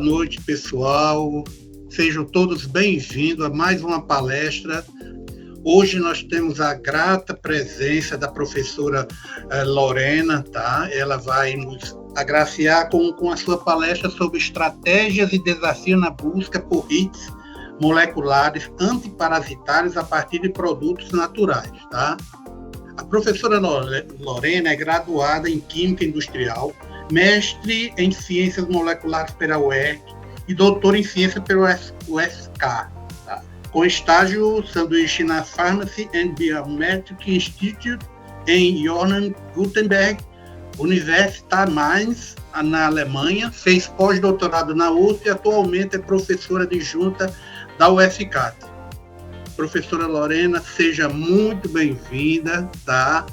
noite, pessoal. Sejam todos bem-vindos a mais uma palestra. Hoje nós temos a grata presença da professora Lorena, tá? Ela vai nos agraciar com a sua palestra sobre estratégias e desafios na busca por hits moleculares antiparasitários a partir de produtos naturais, tá? A professora Lorena é graduada em Química Industrial, mestre em Ciências Moleculares pela UERJ e doutora em Ciências pela UFSC, tá? Com estágio sanduíche na Pharmacy and Biometric Institute em Johann Gutenberg, Universität Mainz, na Alemanha. Fez pós-doutorado na USP e atualmente é professora adjunta da UFSC. Professora Lorena, seja muito bem-vinda, tá?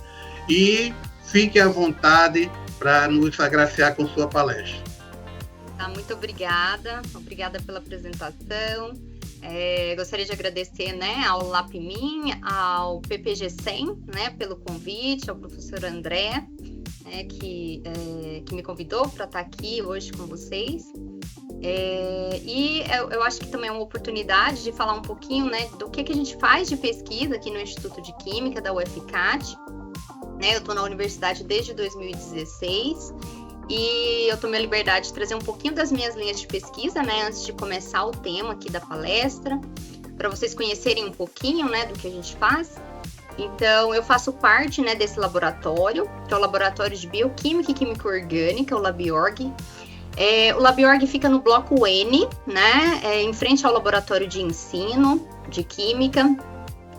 E fique à vontade para nos agraciar com sua palestra. Tá, muito obrigada pela apresentação. Gostaria de agradecer, né, ao LAPMIN, ao PPG-100, né, pelo convite, ao professor André, que me convidou para estar aqui hoje com vocês. E eu acho que também é uma oportunidade de falar um pouquinho, né, do que a gente faz de pesquisa aqui no Instituto de Química da UFCAT. Eu estou na universidade desde 2016 e eu tomei a liberdade de trazer um pouquinho das minhas linhas de pesquisa, né, antes de começar o tema aqui da palestra, para vocês conhecerem um pouquinho, né, do que a gente faz. Então, eu faço parte, né, desse laboratório, que é o Laboratório de Bioquímica e Química Orgânica, o LabOrg. O LabOrg fica no bloco N, né, em frente ao Laboratório de Ensino de Química.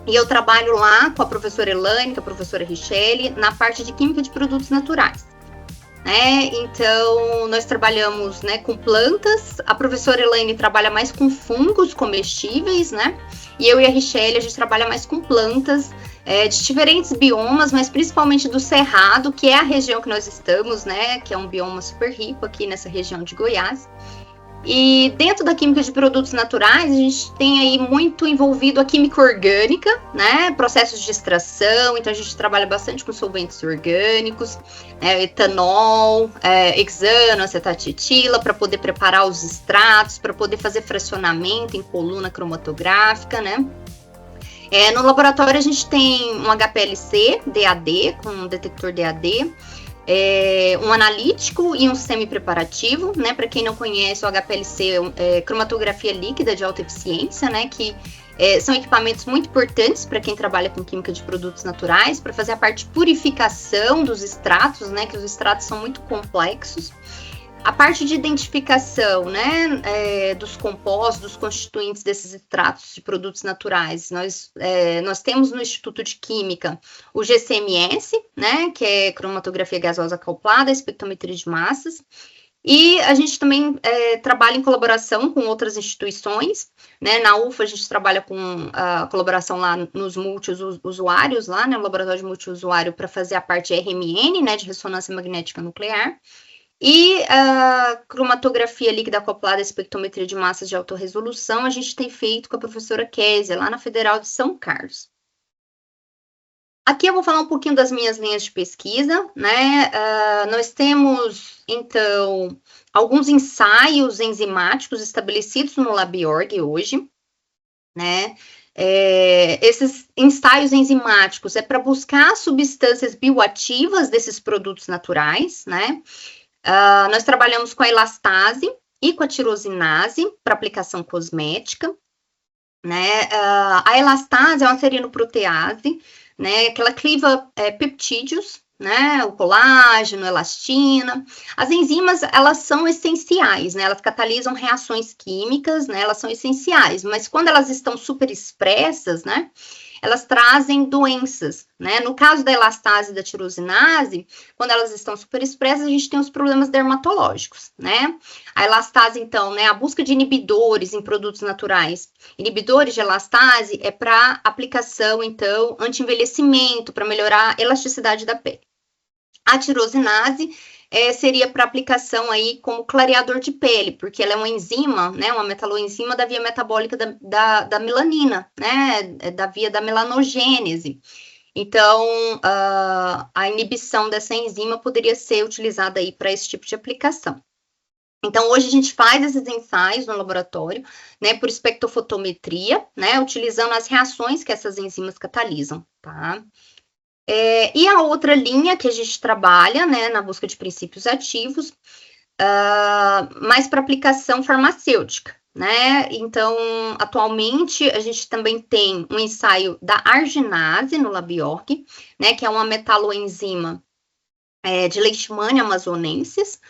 E eu trabalho lá com a professora Elaine, com a professora Richelle, na parte de Química de Produtos Naturais. Então, nós trabalhamos, né, com plantas, a professora Elaine trabalha mais com fungos comestíveis, né? E eu e a Richelle, a gente trabalha mais com plantas de diferentes biomas, mas principalmente do Cerrado, que é a região que nós estamos, né? Que é um bioma super rico aqui nessa região de Goiás. E dentro da química de produtos naturais, a gente tem aí muito envolvido a química orgânica, né? Processos de extração, então a gente trabalha bastante com solventes orgânicos, etanol, hexano, acetatilitila, para poder preparar os extratos, para poder fazer fracionamento em coluna cromatográfica, né? No laboratório a gente tem um HPLC DAD, com um detector DAD, um analítico e um semi-preparativo, né? Para quem não conhece, o HPLC é cromatografia líquida de alta eficiência, né? Que são equipamentos muito importantes para quem trabalha com química de produtos naturais, para fazer a parte de purificação dos extratos, né? Que os extratos são muito complexos. A parte de identificação, né, dos compostos, dos constituintes desses extratos de produtos naturais, nós temos no Instituto de Química o GCMS, né, que é cromatografia gasosa acoplada, espectrometria de massas, e a gente também trabalha em colaboração com outras instituições, né, na UFA a gente trabalha com a colaboração lá nos multiusuários, lá, né, no laboratório de multiusuário para fazer a parte RMN, né, de ressonância magnética nuclear. E a cromatografia líquida acoplada, espectrometria de massas de alta resolução, a gente tem feito com a professora Késia, lá na Federal de São Carlos. Aqui eu vou falar um pouquinho das minhas linhas de pesquisa, né? Nós temos, então, alguns ensaios enzimáticos estabelecidos no LabOrg hoje, né? Esses ensaios enzimáticos para buscar substâncias bioativas desses produtos naturais, né? Nós trabalhamos com a elastase e com a tirosinase para aplicação cosmética, né? A elastase é uma serinoprotease, né? Que ela cliva peptídeos, né? O colágeno, a elastina. As enzimas, elas são essenciais, né? Elas catalisam reações químicas, né? Elas são essenciais, mas quando elas estão superexpressas, né? Elas trazem doenças, né? No caso da elastase e da tirosinase, quando elas estão superexpressas, a gente tem os problemas dermatológicos, né? A elastase, então, né? A busca de inibidores em produtos naturais. Inibidores de elastase é para aplicação, então, anti-envelhecimento, para melhorar a elasticidade da pele. A tirosinase seria para aplicação aí como clareador de pele, porque ela é uma enzima, né, uma metaloenzima da via metabólica da melanina, né, da via da melanogênese. Então, a inibição dessa enzima poderia ser utilizada aí para esse tipo de aplicação. Então, hoje a gente faz esses ensaios no laboratório, né, por espectrofotometria, né, utilizando as reações que essas enzimas catalisam, tá? E a outra linha que a gente trabalha, né, na busca de princípios ativos, mais para aplicação farmacêutica, né? Então, atualmente, a gente também tem um ensaio da arginase no LabOrg, né, que é uma metaloenzima de Leishmania amazonensis.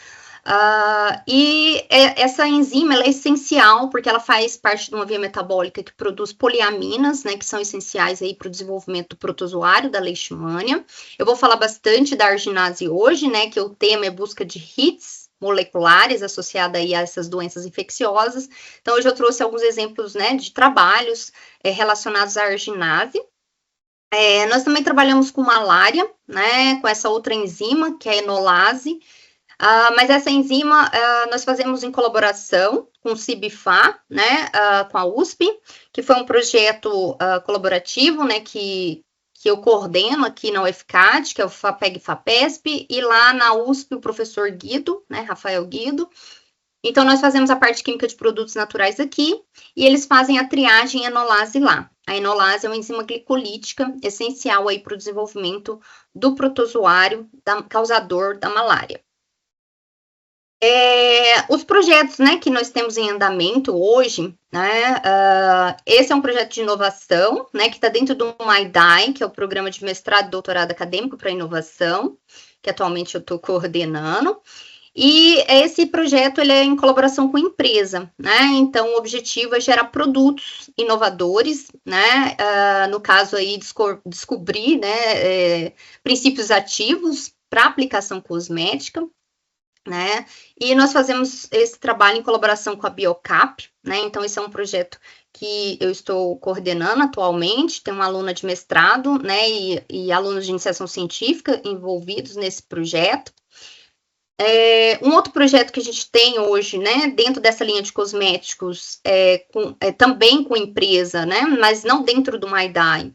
E essa enzima ela é essencial porque ela faz parte de uma via metabólica que produz poliaminas, né, que são essenciais aí para o desenvolvimento do protozoário da Leishmania. Eu vou falar bastante da arginase hoje, né, que o tema é busca de hits moleculares associada aí a essas doenças infecciosas. Então, hoje eu trouxe alguns exemplos, né, de trabalhos relacionados à arginase. Nós também trabalhamos com malária, né, com essa outra enzima, que é a enolase. Mas essa enzima nós fazemos em colaboração com o CIBFA, né, com a USP, que foi um projeto colaborativo, né, que eu coordeno aqui na UFCAD, que é o FAPEG-FAPESP, e lá na USP o professor Guido, né, Rafael Guido. Então, nós fazemos a parte química de produtos naturais aqui, e eles fazem a triagem enolase lá. A enolase é uma enzima glicolítica essencial aí para o desenvolvimento do protozoário causador da malária. Os projetos, né, que nós temos em andamento hoje, né, esse é um projeto de inovação, né, que está dentro do MyDai, que é o Programa de Mestrado e Doutorado Acadêmico para Inovação, que atualmente eu estou coordenando, e esse projeto ele é em colaboração com a empresa, né, então o objetivo é gerar produtos inovadores, né, no caso aí descobrir, né, princípios ativos para aplicação cosmética, né? E nós fazemos esse trabalho em colaboração com a Biocap, né? Então, esse é um projeto que eu estou coordenando atualmente, tem uma aluna de mestrado, né? E alunos de iniciação científica envolvidos nesse projeto. Um outro projeto que a gente tem hoje, né? Dentro dessa linha de cosméticos, também com empresa, né? Mas não dentro do MyDai.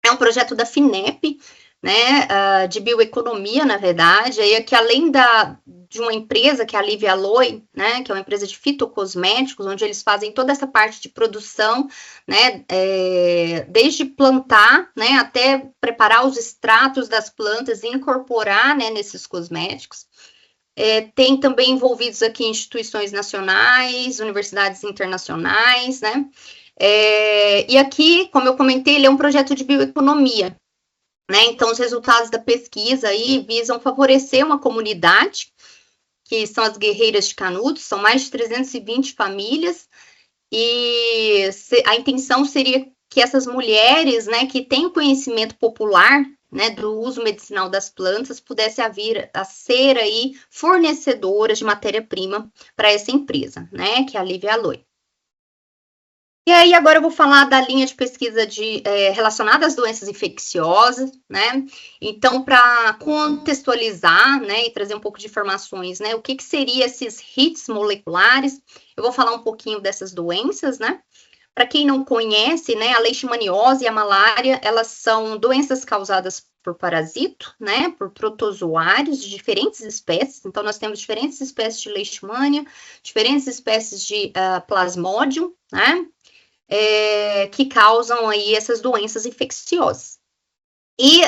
É um projeto da FINEP, né, de bioeconomia, na verdade, aí que além de uma empresa que é a Livia Aloe, né, que é uma empresa de fitocosméticos, onde eles fazem toda essa parte de produção, né, desde plantar, né, até preparar os extratos das plantas e incorporar, né, nesses cosméticos. Tem também envolvidos aqui instituições nacionais, universidades internacionais, né, e aqui, como eu comentei, ele é um projeto de bioeconomia, né? Então, os resultados da pesquisa aí visam favorecer uma comunidade, que são as Guerreiras de Canudos, são mais de 320 famílias, e a intenção seria que essas mulheres, né, que têm conhecimento popular, né, do uso medicinal das plantas, pudessem vir a ser aí fornecedoras de matéria-prima para essa empresa, né, que é a Livia Aloe. E aí, agora eu vou falar da linha de pesquisa relacionada às doenças infecciosas, né? Então, para contextualizar, né, e trazer um pouco de informações, né, o que seria esses hits moleculares, eu vou falar um pouquinho dessas doenças, né? Para quem não conhece, né, a leishmaniose e a malária, elas são doenças causadas por parasito, né, por protozoários de diferentes espécies. Então, nós temos diferentes espécies de leishmania, diferentes espécies de plasmodium, né? Que causam aí essas doenças infecciosas. E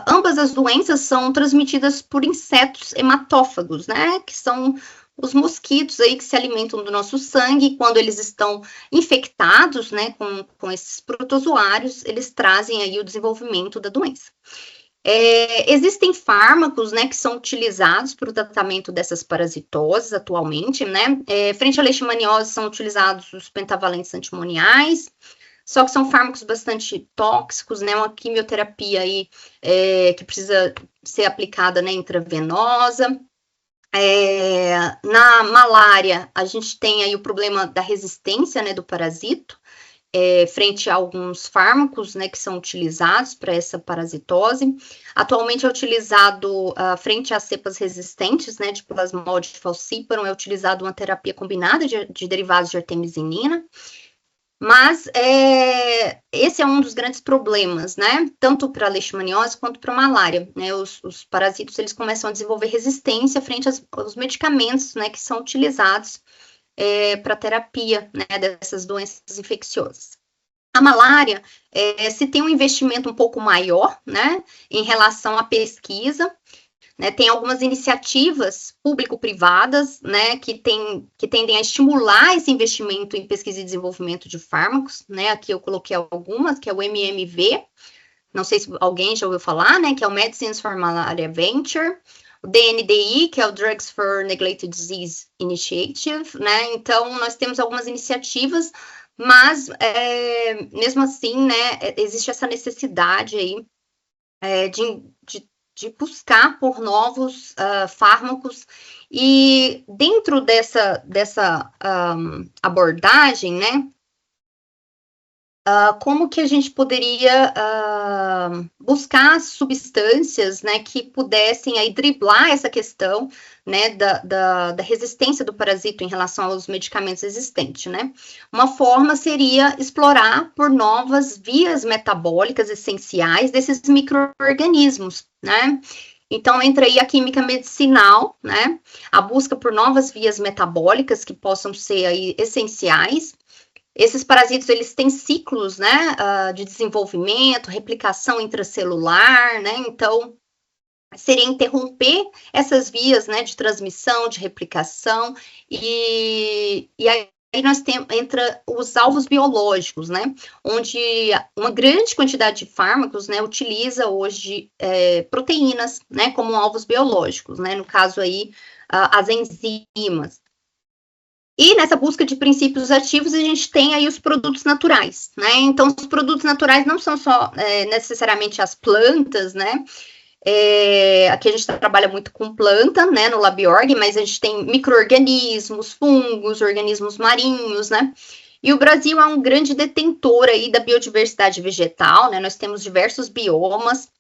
ambas as doenças são transmitidas por insetos hematófagos, né, que são os mosquitos aí que se alimentam do nosso sangue. E quando eles estão infectados, né, com esses protozoários, eles trazem aí o desenvolvimento da doença. Existem fármacos, né, que são utilizados para o tratamento dessas parasitoses atualmente, né, frente à leishmaniose são utilizados os pentavalentes antimoniais, só que são fármacos bastante tóxicos, né, uma quimioterapia aí que precisa ser aplicada, né, intravenosa. Na malária, a gente tem aí o problema da resistência, né, do parasito, frente a alguns fármacos, né, que são utilizados para essa parasitose. Atualmente é utilizado, frente às cepas resistentes, né, de Plasmodium falciparum, é utilizado uma terapia combinada de derivados de artemisinin. Mas esse é um dos grandes problemas, né? Tanto para a leishmaniose quanto para a malária, né? Os parasitos, eles começam a desenvolver resistência frente aos medicamentos, né, que são utilizados para terapia, né, dessas doenças infecciosas. A malária, se tem um investimento um pouco maior, né, em relação à pesquisa, né, tem algumas iniciativas público-privadas, né, que tendem a estimular esse investimento em pesquisa e desenvolvimento de fármacos, né, aqui eu coloquei algumas, que é o MMV, não sei se alguém já ouviu falar, né, que é o Medicines for Malaria Venture, o DNDi, que é o Drugs for Neglected Disease Initiative, né, então nós temos algumas iniciativas, mas mesmo assim, né, existe essa necessidade aí de buscar por novos fármacos, e dentro dessa abordagem, né, como que a gente poderia buscar substâncias, né, que pudessem aí driblar essa questão, né, da resistência do parasito em relação aos medicamentos existentes, né? Uma forma seria explorar por novas vias metabólicas essenciais desses micro-organismos, né? Então, entra aí a química medicinal, né? A busca por novas vias metabólicas que possam ser aí essenciais. Esses parasitos, eles têm ciclos, né, de desenvolvimento, replicação intracelular, né, então seria interromper essas vias, né, de transmissão, de replicação, e aí entra os alvos biológicos, né, onde uma grande quantidade de fármacos, né, utiliza hoje proteínas, né, como alvos biológicos, né, no caso aí, as enzimas. E nessa busca de princípios ativos, a gente tem aí os produtos naturais, né? Então, os produtos naturais não são só necessariamente as plantas, né? Aqui a gente trabalha muito com planta, né, no LabOrg, mas a gente tem micro-organismos, fungos, organismos marinhos, né? E o Brasil é um grande detentor aí da biodiversidade vegetal, né? Nós temos diversos biomas,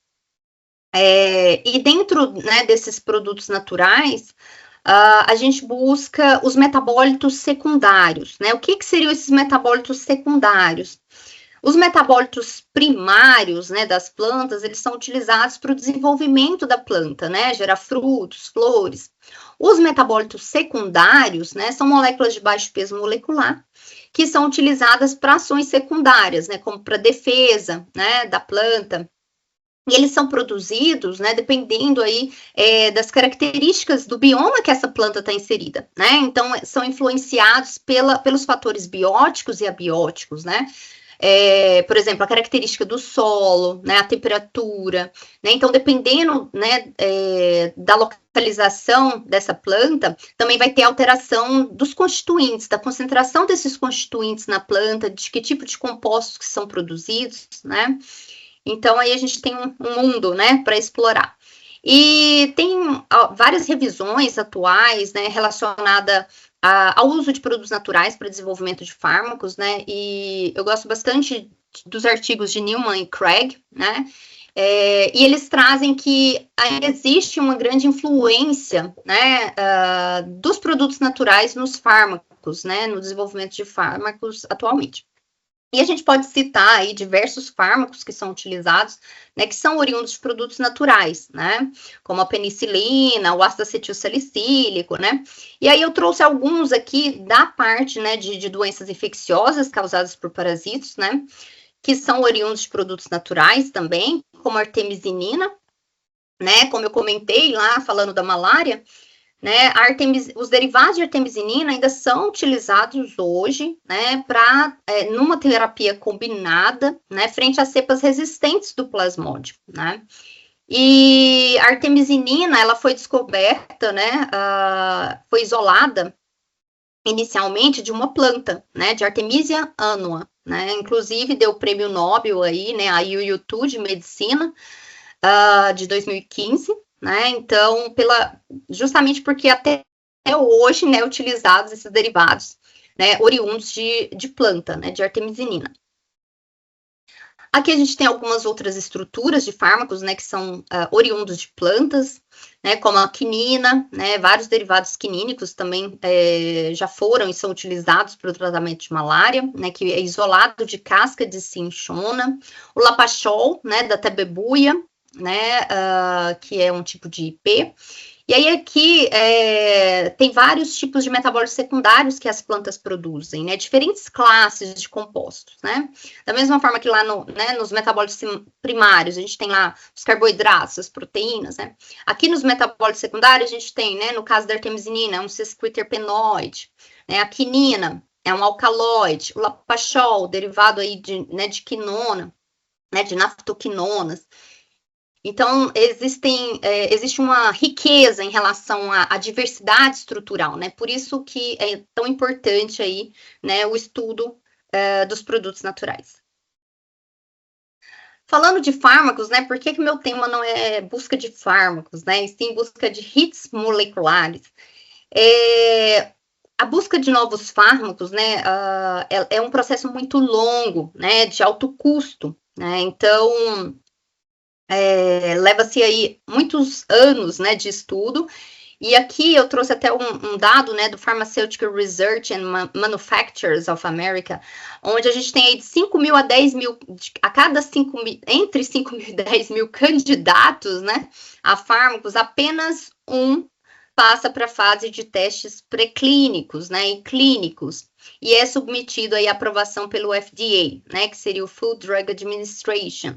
e dentro, né, desses produtos naturais, a gente busca os metabólitos secundários, né? O que seriam esses metabólitos secundários? Os metabólitos primários, né, das plantas, eles são utilizados para o desenvolvimento da planta, né? Gerar frutos, flores. Os metabólitos secundários, né, são moléculas de baixo peso molecular, que são utilizadas para ações secundárias, né, como para defesa, né, da planta. E eles são produzidos, né, dependendo aí das características do bioma que essa planta está inserida, né? Então, são influenciados pelos fatores bióticos e abióticos, né? Por exemplo, a característica do solo, né, a temperatura, né? Então, dependendo, né, da localização dessa planta, também vai ter alteração dos constituintes, da concentração desses constituintes na planta, de que tipo de compostos que são produzidos, né? Então, aí a gente tem um mundo, né, para explorar. E tem várias revisões atuais, né, relacionada ao uso de produtos naturais para desenvolvimento de fármacos, né, e eu gosto bastante dos artigos de Newman e Craig, né, e eles trazem que ainda existe uma grande influência, né, dos produtos naturais nos fármacos, né, no desenvolvimento de fármacos atualmente. E a gente pode citar aí diversos fármacos que são utilizados, né, que são oriundos de produtos naturais, né, como a penicilina, o ácido acetilsalicílico, né. E aí eu trouxe alguns aqui da parte, né, de doenças infecciosas causadas por parasitos, né, que são oriundos de produtos naturais também, como a artemisinina, né, como eu comentei lá, falando da malária, né, os derivados de artemisinina ainda são utilizados hoje, né, para numa terapia combinada, né, frente a cepas resistentes do plasmódio, né. E a artemisinina, ela foi descoberta, né, foi isolada inicialmente de uma planta, né, de Artemisia annua, né, inclusive deu o prêmio Nobel aí, né, a Yu Tu de medicina, de 2015, né? Então, justamente porque até hoje, né, utilizados esses derivados, né, oriundos de planta, né, de artemisinina. Aqui a gente tem algumas outras estruturas de fármacos, né, que são oriundos de plantas, né, como a quinina, né, vários derivados quinínicos também já foram e são utilizados para o tratamento de malária, né, que é isolado de casca de cinchona, o lapachol, né, da tabebuia, né, que é um tipo de IP. E aí aqui tem vários tipos de metabólitos secundários que as plantas produzem, né? Diferentes classes de compostos, né? Da mesma forma que lá nos metabólitos primários, a gente tem lá os carboidratos, as proteínas, né? Aqui nos metabólitos secundários, a gente tem, né? No caso da artemisinina, é um sesquiterpenoide, né? A quinina é um alcaloide, o lapachol, derivado aí de quinona, né? De naftoquinonas. Então, existe uma riqueza em relação à diversidade estrutural, né? Por isso que é tão importante aí, né, o estudo dos produtos naturais. Falando de fármacos, né? Por que meu tema não é busca de fármacos, né? E sim busca de hits moleculares. A busca de novos fármacos, né? É um processo muito longo, né? De alto custo, né? Então leva-se aí muitos anos, né, de estudo, e aqui eu trouxe até um dado, né, do Pharmaceutical Research and Manufacturers of America, onde a gente tem aí de 5 mil a 10 mil, a cada 5 mil, entre 5 mil e 10 mil candidatos, né, a fármacos, apenas um passa para a fase de testes pré-clínicos, né, e clínicos, e é submetido aí à aprovação pelo FDA, né, que seria o Food Drug Administration.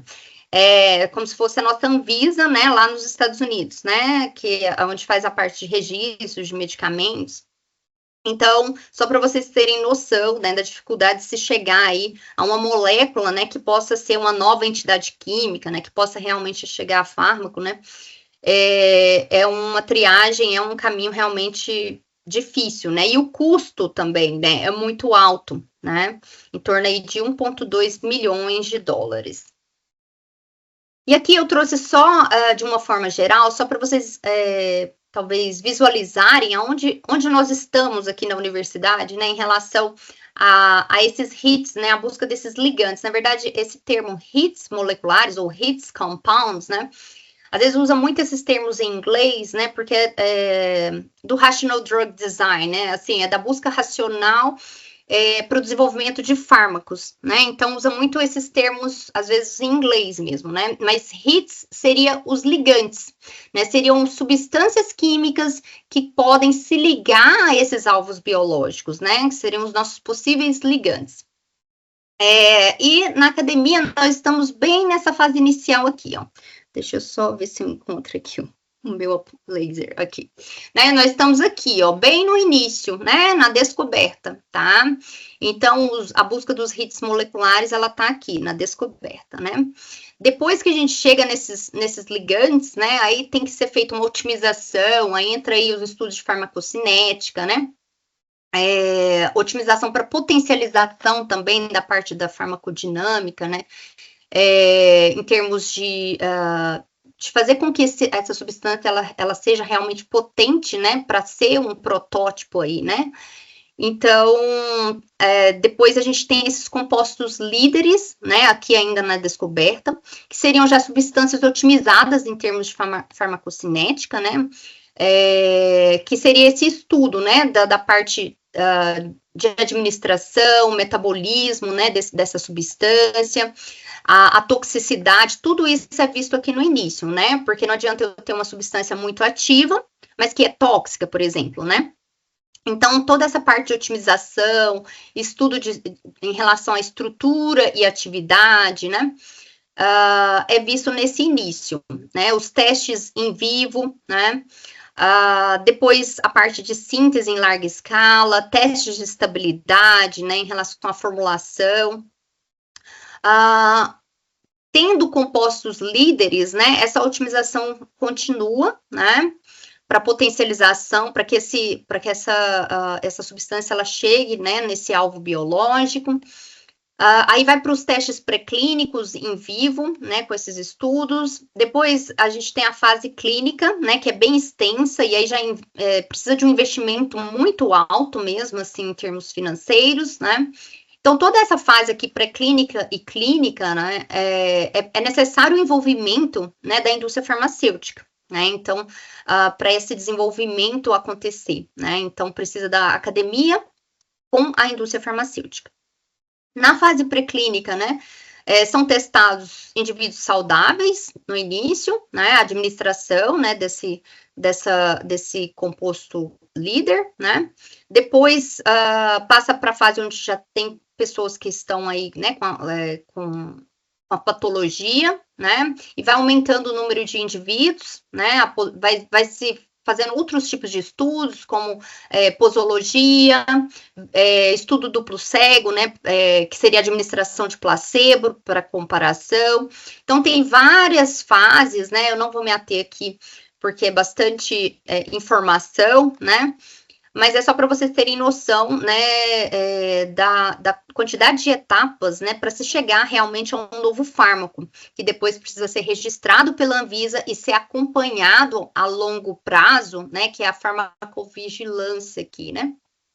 Como se fosse a nossa Anvisa, né, lá nos Estados Unidos, né, que é onde faz a parte de registros de medicamentos. Então, só para vocês terem noção, né, da dificuldade de se chegar aí a uma molécula, né, que possa ser uma nova entidade química, né, que possa realmente chegar a fármaco, né, é uma triagem, é um caminho realmente difícil, né, e o custo também, né, é muito alto, né, em torno aí de 1,2 milhões de dólares. E aqui eu trouxe só, de uma forma geral, só para vocês talvez visualizarem onde nós estamos aqui na universidade, né, em relação a esses hits, né, a busca desses ligantes. Na verdade, esse termo hits moleculares ou hits compounds, né, às vezes usa muito esses termos em inglês, né, porque é do rational drug design, né, assim, é da busca racional para o desenvolvimento de fármacos, né? Então usa muito esses termos, às vezes em inglês mesmo, né? Mas hits seria os ligantes, né? Seriam substâncias químicas que podem se ligar a esses alvos biológicos, né? Que seriam os nossos possíveis ligantes. E na academia nós estamos bem nessa fase inicial aqui, ó. Deixa eu só ver se eu encontro aqui, ó. O meu laser aqui, né? Nós estamos aqui, ó, bem no início, né? Na descoberta, tá? Então, a busca dos hits moleculares, ela tá aqui, na descoberta, né? Depois que a gente chega nesses ligantes, né? Aí tem que ser feita uma otimização, aí entra aí os estudos de farmacocinética, né? Otimização para potencialização também da parte da farmacodinâmica, né? Em termos de fazer com que essa substância ela seja realmente potente, né, para ser um protótipo aí, né? Então, depois a gente tem esses compostos líderes, né, aqui ainda na descoberta, que seriam já substâncias otimizadas em termos de farmacocinética, né? Que seria esse estudo, né, da parte de administração, metabolismo, né, dessa substância, a toxicidade, tudo isso é visto aqui no início, né? Porque não adianta eu ter uma substância muito ativa, mas que é tóxica, por exemplo, né? Então, toda essa parte de otimização, estudo em relação à estrutura e atividade, né? É visto nesse início, né? Os testes em vivo, né? Depois a parte de síntese em larga escala, testes de estabilidade, né? Em relação à formulação. Tendo compostos líderes, né, essa otimização continua, né, para potencialização, para que essa substância ela chegue, né, nesse alvo biológico. Aí vai para os testes pré-clínicos em vivo, né, com esses estudos. Depois a gente tem a fase clínica, né, que é bem extensa e aí já precisa de um investimento muito alto mesmo, assim, em termos financeiros, né. Então, toda essa fase aqui, pré-clínica e clínica, né, é necessário o envolvimento, né, da indústria farmacêutica, né, então, para esse desenvolvimento acontecer, né, então precisa da academia com a indústria farmacêutica. Na fase pré-clínica, né, são testados indivíduos saudáveis no início, né, a administração, né, desse composto líder, né, depois passa para a fase onde já tem pessoas que estão aí, né, com a patologia, né, e vai aumentando o número de indivíduos, né, vai se fazendo outros tipos de estudos, como posologia, estudo duplo cego, né, que seria administração de placebo para comparação. Então, tem várias fases, né, eu não vou me ater aqui, porque é bastante informação, né, mas é só para vocês terem noção, né, da quantidade de etapas, né, para se chegar realmente a um novo fármaco, que depois precisa ser registrado pela Anvisa e ser acompanhado a longo prazo, né, que é a farmacovigilância aqui, né,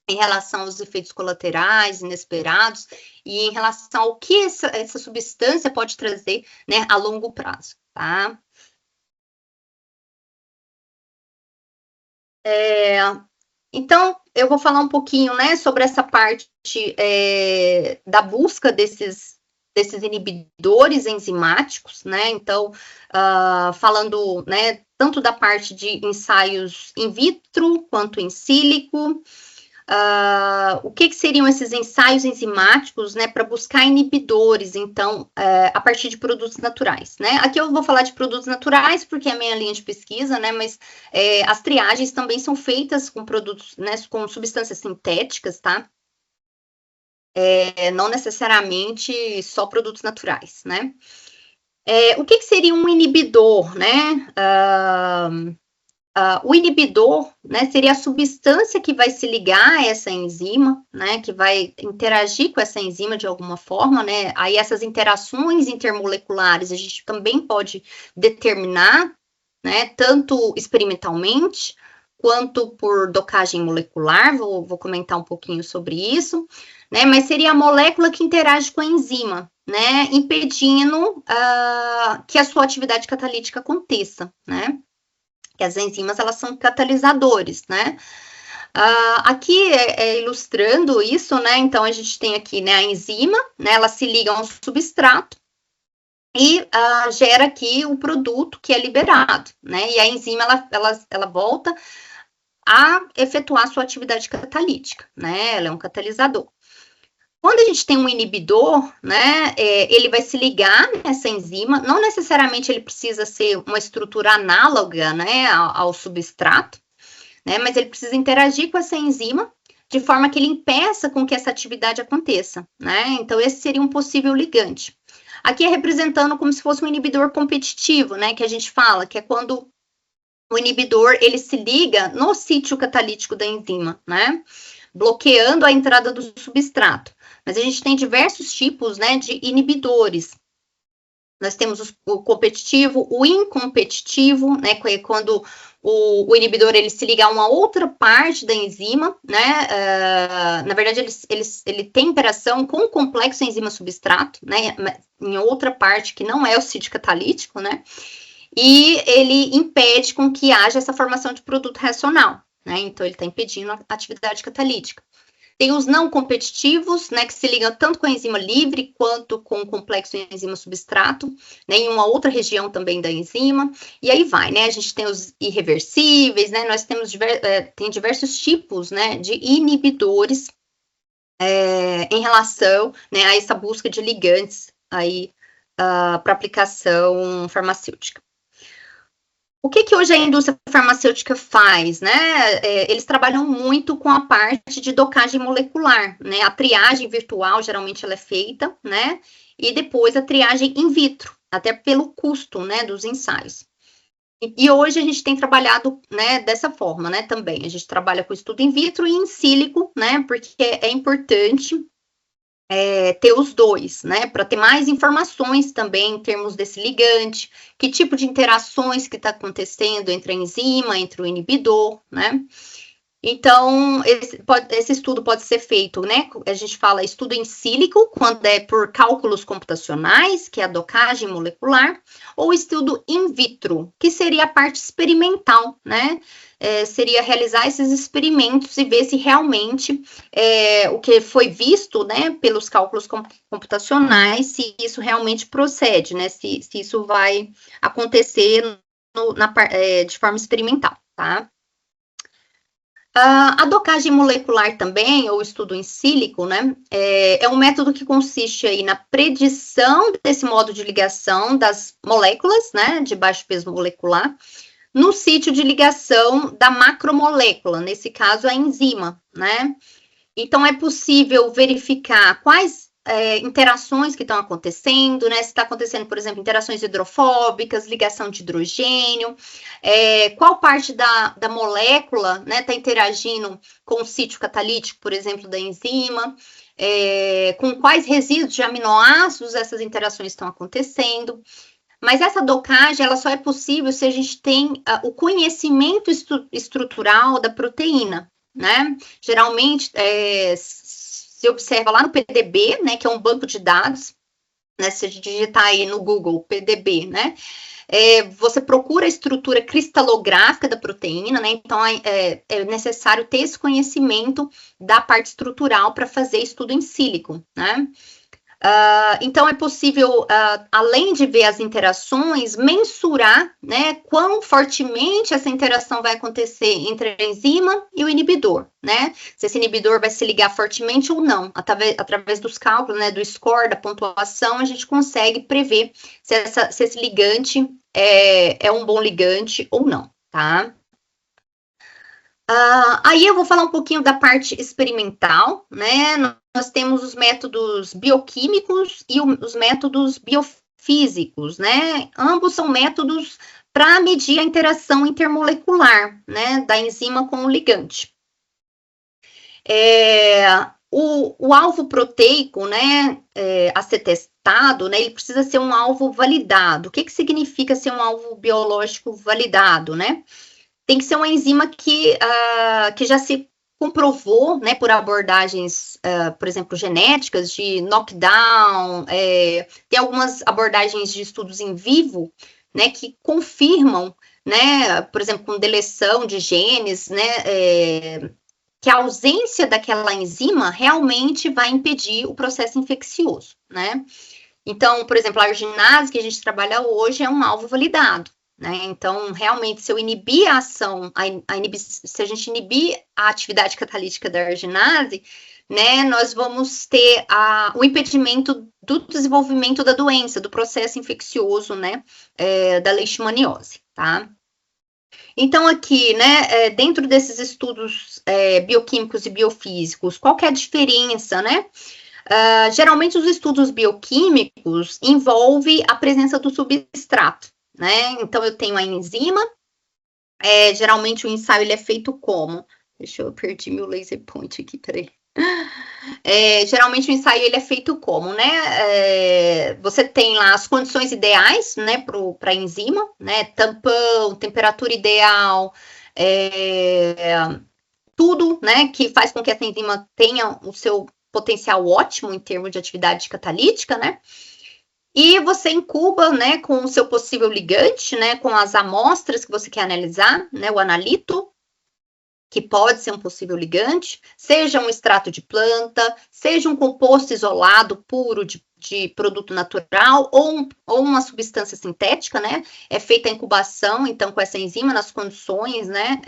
em relação aos efeitos colaterais inesperados e em relação ao que essa substância pode trazer, né, a longo prazo, tá? Então, eu vou falar um pouquinho, né, sobre essa parte da busca desses inibidores enzimáticos, né, então, falando, né, tanto da parte de ensaios in vitro quanto in sílico, o que seriam esses ensaios enzimáticos, né, para buscar inibidores, então, a partir de produtos naturais, né? Aqui eu vou falar de produtos naturais, porque é a minha linha de pesquisa, né, mas as triagens também são feitas com produtos, né, com substâncias sintéticas, tá? Não necessariamente só produtos naturais, né? O que seria um inibidor, né? O inibidor, né, seria a substância que vai se ligar a essa enzima, né, que vai interagir com essa enzima de alguma forma, né, aí essas interações intermoleculares a gente também pode determinar, né, tanto experimentalmente, quanto por docagem molecular, vou comentar um pouquinho sobre isso, né, mas seria a molécula que interage com a enzima, né, impedindo que a sua atividade catalítica aconteça, né, que as enzimas, elas são catalisadores, né? Aqui ilustrando isso, né? Então, a gente tem aqui, né, a enzima, né? Ela se liga a um substrato e gera aqui o produto que é liberado, né? E a enzima, ela volta a efetuar sua atividade catalítica, né? Ela é um catalisador. Quando a gente tem um inibidor, né, ele vai se ligar nessa enzima, não necessariamente ele precisa ser uma estrutura análoga, né, ao substrato, né, mas ele precisa interagir com essa enzima de forma que ele impeça com que essa atividade aconteça, né, então esse seria um possível ligante. Aqui é representando como se fosse um inibidor competitivo, né, que a gente fala, que é quando o inibidor, ele se liga no sítio catalítico da enzima, né, bloqueando a entrada do substrato. Mas a gente tem diversos tipos, né, de inibidores. Nós temos o competitivo, o incompetitivo, né, que é quando o inibidor ele se liga a uma outra parte da enzima, né, na verdade ele tem interação com o complexo enzima-substrato, né, em outra parte que não é o sítio catalítico, né, e ele impede com que haja essa formação de produto reacional, né, então ele está impedindo a atividade catalítica. Tem os não competitivos, né, que se ligam tanto com a enzima livre quanto com o complexo enzima-substrato, né, em uma outra região também da enzima, e aí vai, né, a gente tem os irreversíveis, né, nós temos tem diversos tipos, né, de inibidores em relação, né, a essa busca de ligantes aí para aplicação farmacêutica. O que hoje a indústria farmacêutica faz, né? Eles trabalham muito com a parte de docagem molecular, né? A triagem virtual, geralmente, ela é feita, né? E depois a triagem in vitro, até pelo custo, né, dos ensaios. E hoje a gente tem trabalhado, né, dessa forma, né, também. A gente trabalha com estudo in vitro e in sílico, né? Porque é importante ter os dois, né, para ter mais informações também em termos desse ligante, que tipo de interações que está acontecendo entre a enzima, entre o inibidor, né, Então, esse estudo pode ser feito, né? A gente fala estudo em sílico, quando é por cálculos computacionais, que é a docagem molecular, ou estudo in vitro, que seria a parte experimental, né? Seria realizar esses experimentos e ver se realmente o que foi visto, né, pelos cálculos computacionais, se isso realmente procede, né? Se isso vai acontecer de forma experimental, tá? A docagem molecular também, ou estudo em sílico, né, é um método que consiste aí na predição desse modo de ligação das moléculas, né, de baixo peso molecular, no sítio de ligação da macromolécula, nesse caso a enzima, né. Então é possível verificar quais interações que estão acontecendo, né? Se está acontecendo, por exemplo, interações hidrofóbicas, ligação de hidrogênio, qual parte da molécula, né, está interagindo com o sítio catalítico, por exemplo, da enzima, com quais resíduos de aminoácidos essas interações estão acontecendo. Mas essa docagem, ela só é possível se a gente tem o conhecimento estrutural da proteína, né? Geralmente, se observa lá no PDB, né, que é um banco de dados, né, se a gente digitar aí no Google PDB, né, você procura a estrutura cristalográfica da proteína, né, então é necessário ter esse conhecimento da parte estrutural para fazer estudo em sílico, né. Então, é possível, além de ver as interações, mensurar, né, quão fortemente essa interação vai acontecer entre a enzima e o inibidor, né? Se esse inibidor vai se ligar fortemente ou não. Através dos cálculos, né, do score, da pontuação, a gente consegue prever se esse ligante é um bom ligante ou não, tá? Aí eu vou falar um pouquinho da parte experimental, né? Nós temos os métodos bioquímicos e os métodos biofísicos, né? Ambos são métodos para medir a interação intermolecular, né, da enzima com o ligante. O alvo proteico, né, a ser testado, né, ele precisa ser um alvo validado. O que significa ser um alvo biológico validado, né? Tem que ser uma enzima que já se comprovou, né, por abordagens, por exemplo, genéticas, de knockdown, tem algumas abordagens de estudos em vivo, né, que confirmam, né, por exemplo, com deleção de genes, né, que a ausência daquela enzima realmente vai impedir o processo infeccioso, né. Então, por exemplo, a arginase que a gente trabalha hoje é um alvo validado, né? Então, realmente, se eu inibir a ação, se a gente inibir a atividade catalítica da arginase, né, nós vamos ter o impedimento do desenvolvimento da doença, do processo infeccioso, né, da leishmaniose, tá? Então, aqui, né, dentro desses estudos bioquímicos e biofísicos, qual que é a diferença, né? Geralmente, os estudos bioquímicos envolvem a presença do substrato, né? Então, eu tenho a enzima, geralmente o ensaio ele é feito como? Deixa eu perdi meu laser point aqui, peraí. Geralmente o ensaio ele é feito como, né? Você tem lá as condições ideais, né, para a enzima, né? Tampão, temperatura ideal, tudo, né, que faz com que essa enzima tenha o seu potencial ótimo em termos de atividade catalítica, né? E você incuba, né, com o seu possível ligante, né, com as amostras que você quer analisar, né, o analito, que pode ser um possível ligante, seja um extrato de planta, seja um composto isolado puro de produto natural ou uma substância sintética, né, é feita a incubação, então, com essa enzima nas condições, né,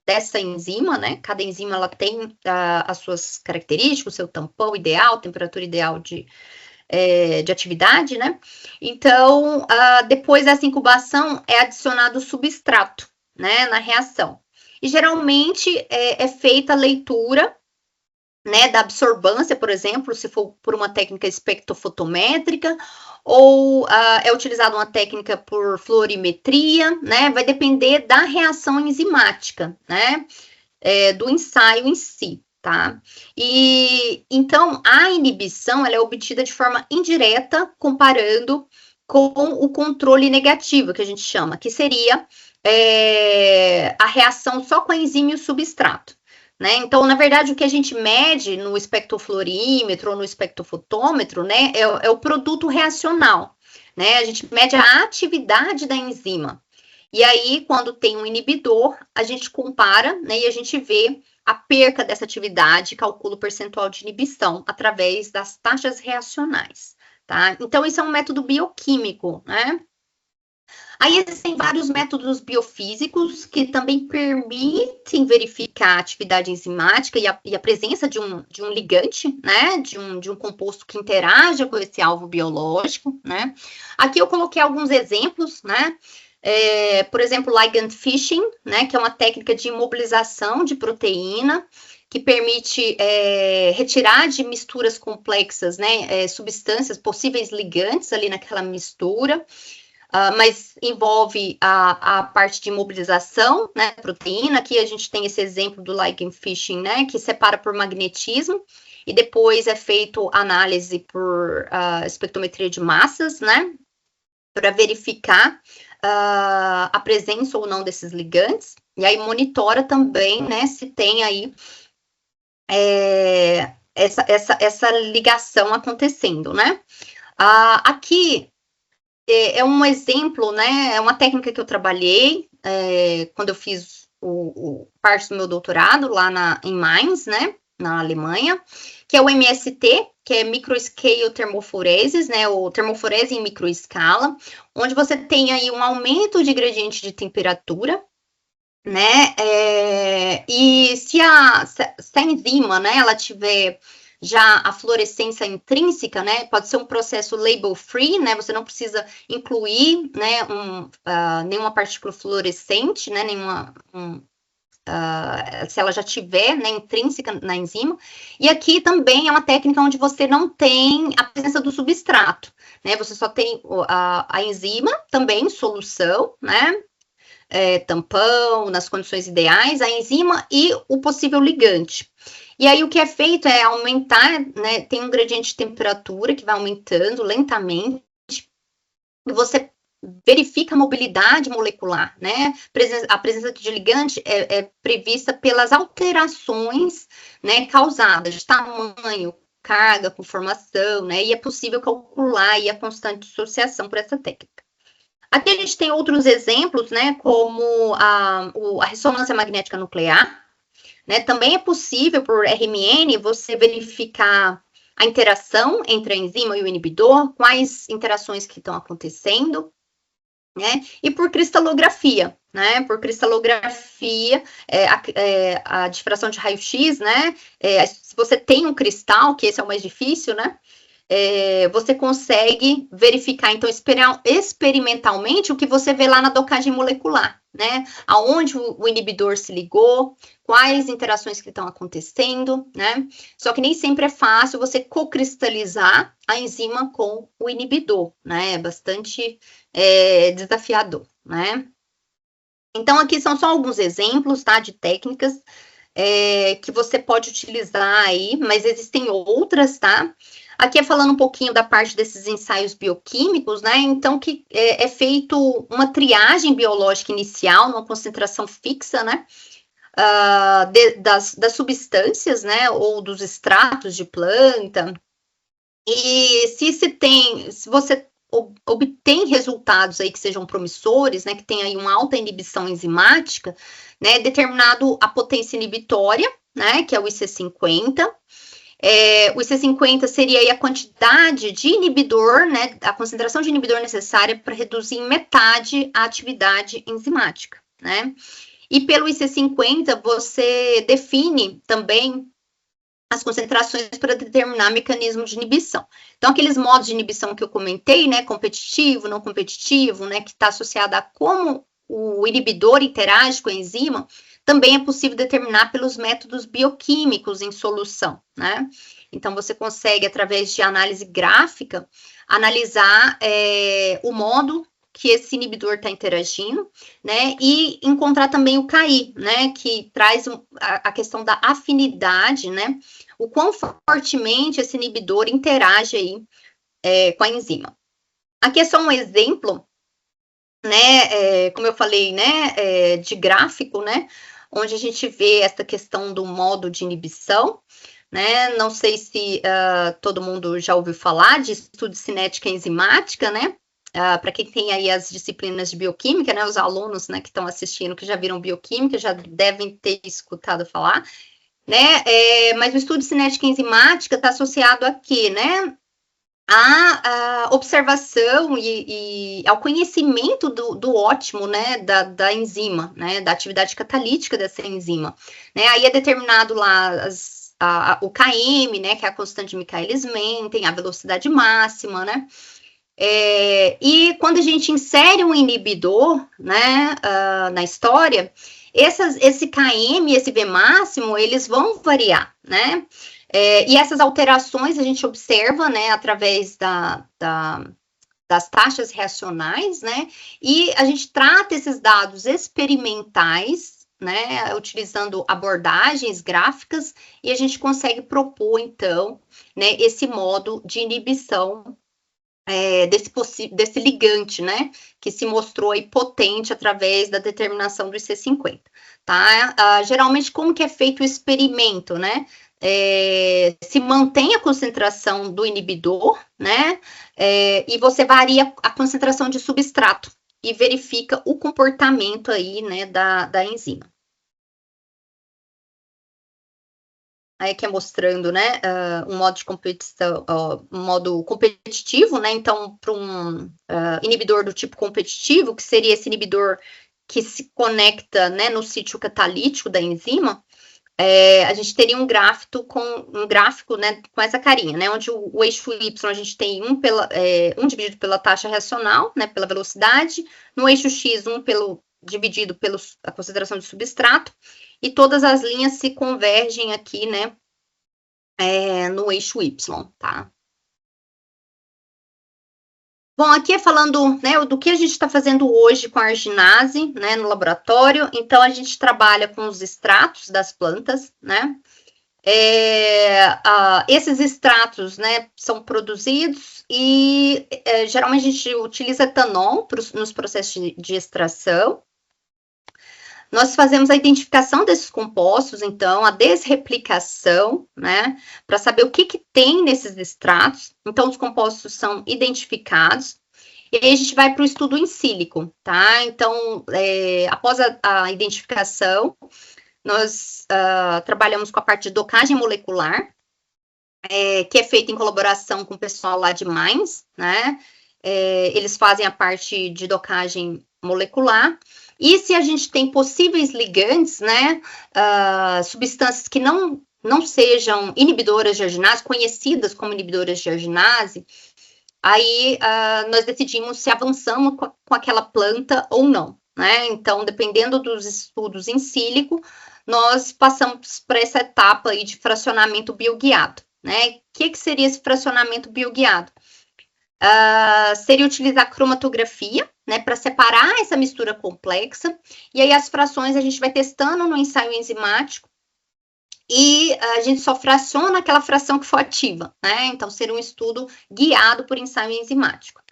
dessa enzima, né, cada enzima, ela tem as suas características, o seu tampão ideal, temperatura ideal de atividade, né? Então, depois dessa incubação, é adicionado o substrato, né, na reação. E, geralmente, é feita a leitura, né, da absorbância, por exemplo, se for por uma técnica espectrofotométrica, ou é utilizada uma técnica por fluorimetria, né? Vai depender da reação enzimática, né? Do ensaio em si. Tá? E então a inibição ela é obtida de forma indireta, comparando com o controle negativo, que a gente chama, que seria a reação só com a enzima e o substrato. Né? Então, na verdade, o que a gente mede no espectrofluorímetro ou no espectrofotômetro, né, é o produto reacional. Né? A gente mede a atividade da enzima. E aí, quando tem um inibidor, a gente compara, né, e a gente vê a perca dessa atividade, calcula o percentual de inibição através das taxas reacionais. Tá? Então, isso é um método bioquímico, né? Aí existem vários métodos biofísicos que também permitem verificar a atividade enzimática e a presença de um ligante, né? De um composto que interaja com esse alvo biológico, né? Aqui eu coloquei alguns exemplos, né? Por exemplo, ligand fishing, né? Que é uma técnica de imobilização de proteína que permite retirar de misturas complexas, né, substâncias, possíveis ligantes ali naquela mistura, mas envolve a parte de imobilização, né, proteína. Aqui a gente tem esse exemplo do ligand fishing, né, que separa por magnetismo, e depois é feito análise por espectrometria de massas, né, para verificar a presença ou não desses ligantes, e aí monitora também, né, se tem aí essa ligação acontecendo, né? Aqui é um exemplo, né? É uma técnica que eu trabalhei quando eu fiz parte do meu doutorado lá em Mainz, né? Na Alemanha, que é o MST, que é Microscale Thermoforesis, né? Ou termoforese em microescala, onde você tem aí um aumento de gradiente de temperatura, né? E se a enzima, né, ela tiver já a fluorescência intrínseca, né, pode ser um processo label free, né, você não precisa incluir, né, nenhuma partícula fluorescente, né, se ela já tiver, né, intrínseca na enzima. E aqui também é uma técnica onde você não tem a presença do substrato, né, você só tem a enzima também em solução, né, tampão, nas condições ideais, a enzima e o possível ligante. E aí o que é feito é aumentar, né, tem um gradiente de temperatura que vai aumentando lentamente, e você verifica a mobilidade molecular, né? A presença de ligante é prevista pelas alterações, né, causadas de tamanho, carga, conformação, né? E é possível calcular aí a constante de dissociação por essa técnica. Aqui a gente tem outros exemplos, né, como a ressonância magnética nuclear, né, também é possível por RMN você verificar a interação entre a enzima e o inibidor, quais interações que estão acontecendo, né, e por cristalografia, né, a difração de raio-x, né, se você tem um cristal, que esse é o mais difícil, né, você consegue verificar, então, experimentalmente, o que você vê lá na docagem molecular, né? Aonde o inibidor se ligou, quais interações que estão acontecendo, né? Só que nem sempre é fácil você cocristalizar a enzima com o inibidor, né? É bastante desafiador, né? Então, aqui são só alguns exemplos, tá? De técnicas que você pode utilizar aí, mas existem outras, tá? Aqui é falando um pouquinho da parte desses ensaios bioquímicos, né? Então, que é feito uma triagem biológica inicial, numa concentração fixa, né? Das substâncias, né? Ou dos extratos de planta. E se você obtém resultados aí que sejam promissores, né? Que tem aí uma alta inibição enzimática, né? Determinado a potência inibitória, né? Que é o IC50. O IC50 seria aí a quantidade de inibidor, né, a concentração de inibidor necessária para reduzir em metade a atividade enzimática, né? E pelo IC50 você define também as concentrações para determinar mecanismo de inibição. Então, aqueles modos de inibição que eu comentei, né, competitivo, não competitivo, né, que está associado a como o inibidor interage com a enzima, também é possível determinar pelos métodos bioquímicos em solução, né? Então, você consegue, através de análise gráfica, analisar o modo que esse inibidor está interagindo, né? E encontrar também o KI, né? Que traz a questão da afinidade, né? O quão fortemente esse inibidor interage aí com a enzima. Aqui é só um exemplo, né, como eu falei, né, de gráfico, né, onde a gente vê essa questão do modo de inibição, né, não sei se todo mundo já ouviu falar de estudo de cinética enzimática, né, para quem tem aí as disciplinas de bioquímica, né, os alunos, né, que estão assistindo, que já viram bioquímica, já devem ter escutado falar, né, mas o estudo de cinética enzimática está associado a quê, né, a observação e ao conhecimento do ótimo, né, da enzima, né, da atividade catalítica dessa enzima, né, aí é determinado lá o KM, né, que é a constante de Michaelis-Menten, a velocidade máxima, né, e quando a gente insere um inibidor, né, na história, esse KM, esse V máximo, eles vão variar, né, e essas alterações a gente observa, né, através das taxas reacionais, né, e a gente trata esses dados experimentais, né, utilizando abordagens gráficas, e a gente consegue propor, então, né, esse modo de inibição desse ligante, né, que se mostrou aí potente através da determinação do IC50, tá? Geralmente, como que é feito o experimento, né? Se mantém a concentração do inibidor, né? E você varia a concentração de substrato e verifica o comportamento aí, né, da enzima. Aí aqui é mostrando, né, um modo de competição, um modo competitivo, né, então para um inibidor do tipo competitivo, que seria esse inibidor que se conecta, né, no sítio catalítico da enzima, a gente teria um gráfico, né, com essa carinha, né, onde o eixo Y a gente tem um dividido pela taxa reacional, né, pela velocidade, no eixo X dividido pela concentração de substrato, e todas as linhas se convergem aqui, né, no eixo Y, tá? Bom, aqui é falando, né, do que a gente está fazendo hoje com a arginase, né, no laboratório. Então, a gente trabalha com os extratos das plantas, né? Esses extratos, né, são produzidos e geralmente a gente utiliza etanol nos processos de extração. Nós fazemos a identificação desses compostos, então, a desreplicação, né, para saber o que tem nesses extratos. Então, os compostos são identificados. E aí a gente vai para o estudo in silico, tá? Então, após a identificação, nós trabalhamos com a parte de docagem molecular, que é feita em colaboração com o pessoal lá de Mainz, né? Eles fazem a parte de docagem molecular. E se a gente tem possíveis ligantes, né, substâncias que não sejam inibidoras de arginase, conhecidas como inibidoras de arginase, aí nós decidimos se avançamos com aquela planta ou não, né? Então, dependendo dos estudos in silico, nós passamos para essa etapa aí de fracionamento bioguiado, né? O que seria esse fracionamento bioguiado? Seria utilizar cromatografia, né, para separar essa mistura complexa, e aí as frações a gente vai testando no ensaio enzimático, e a gente só fraciona aquela fração que for ativa, né, então seria um estudo guiado por ensaio enzimático.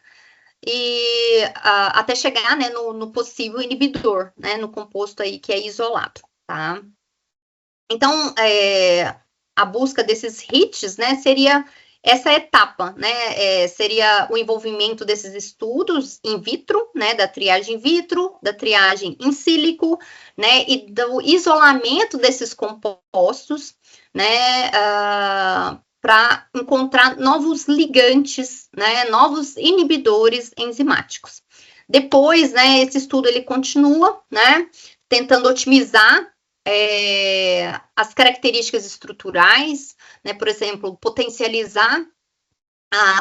E até chegar, né, no possível inibidor, né, no composto aí que é isolado, tá? Então, a busca desses hits, né, seria essa etapa, né, seria o envolvimento desses estudos in vitro, né, da triagem in vitro, da triagem in silico, né, e do isolamento desses compostos, né, para encontrar novos ligantes, né, novos inibidores enzimáticos. Depois, né, esse estudo ele continua, né, tentando otimizar as características estruturais, né, por exemplo, potencializar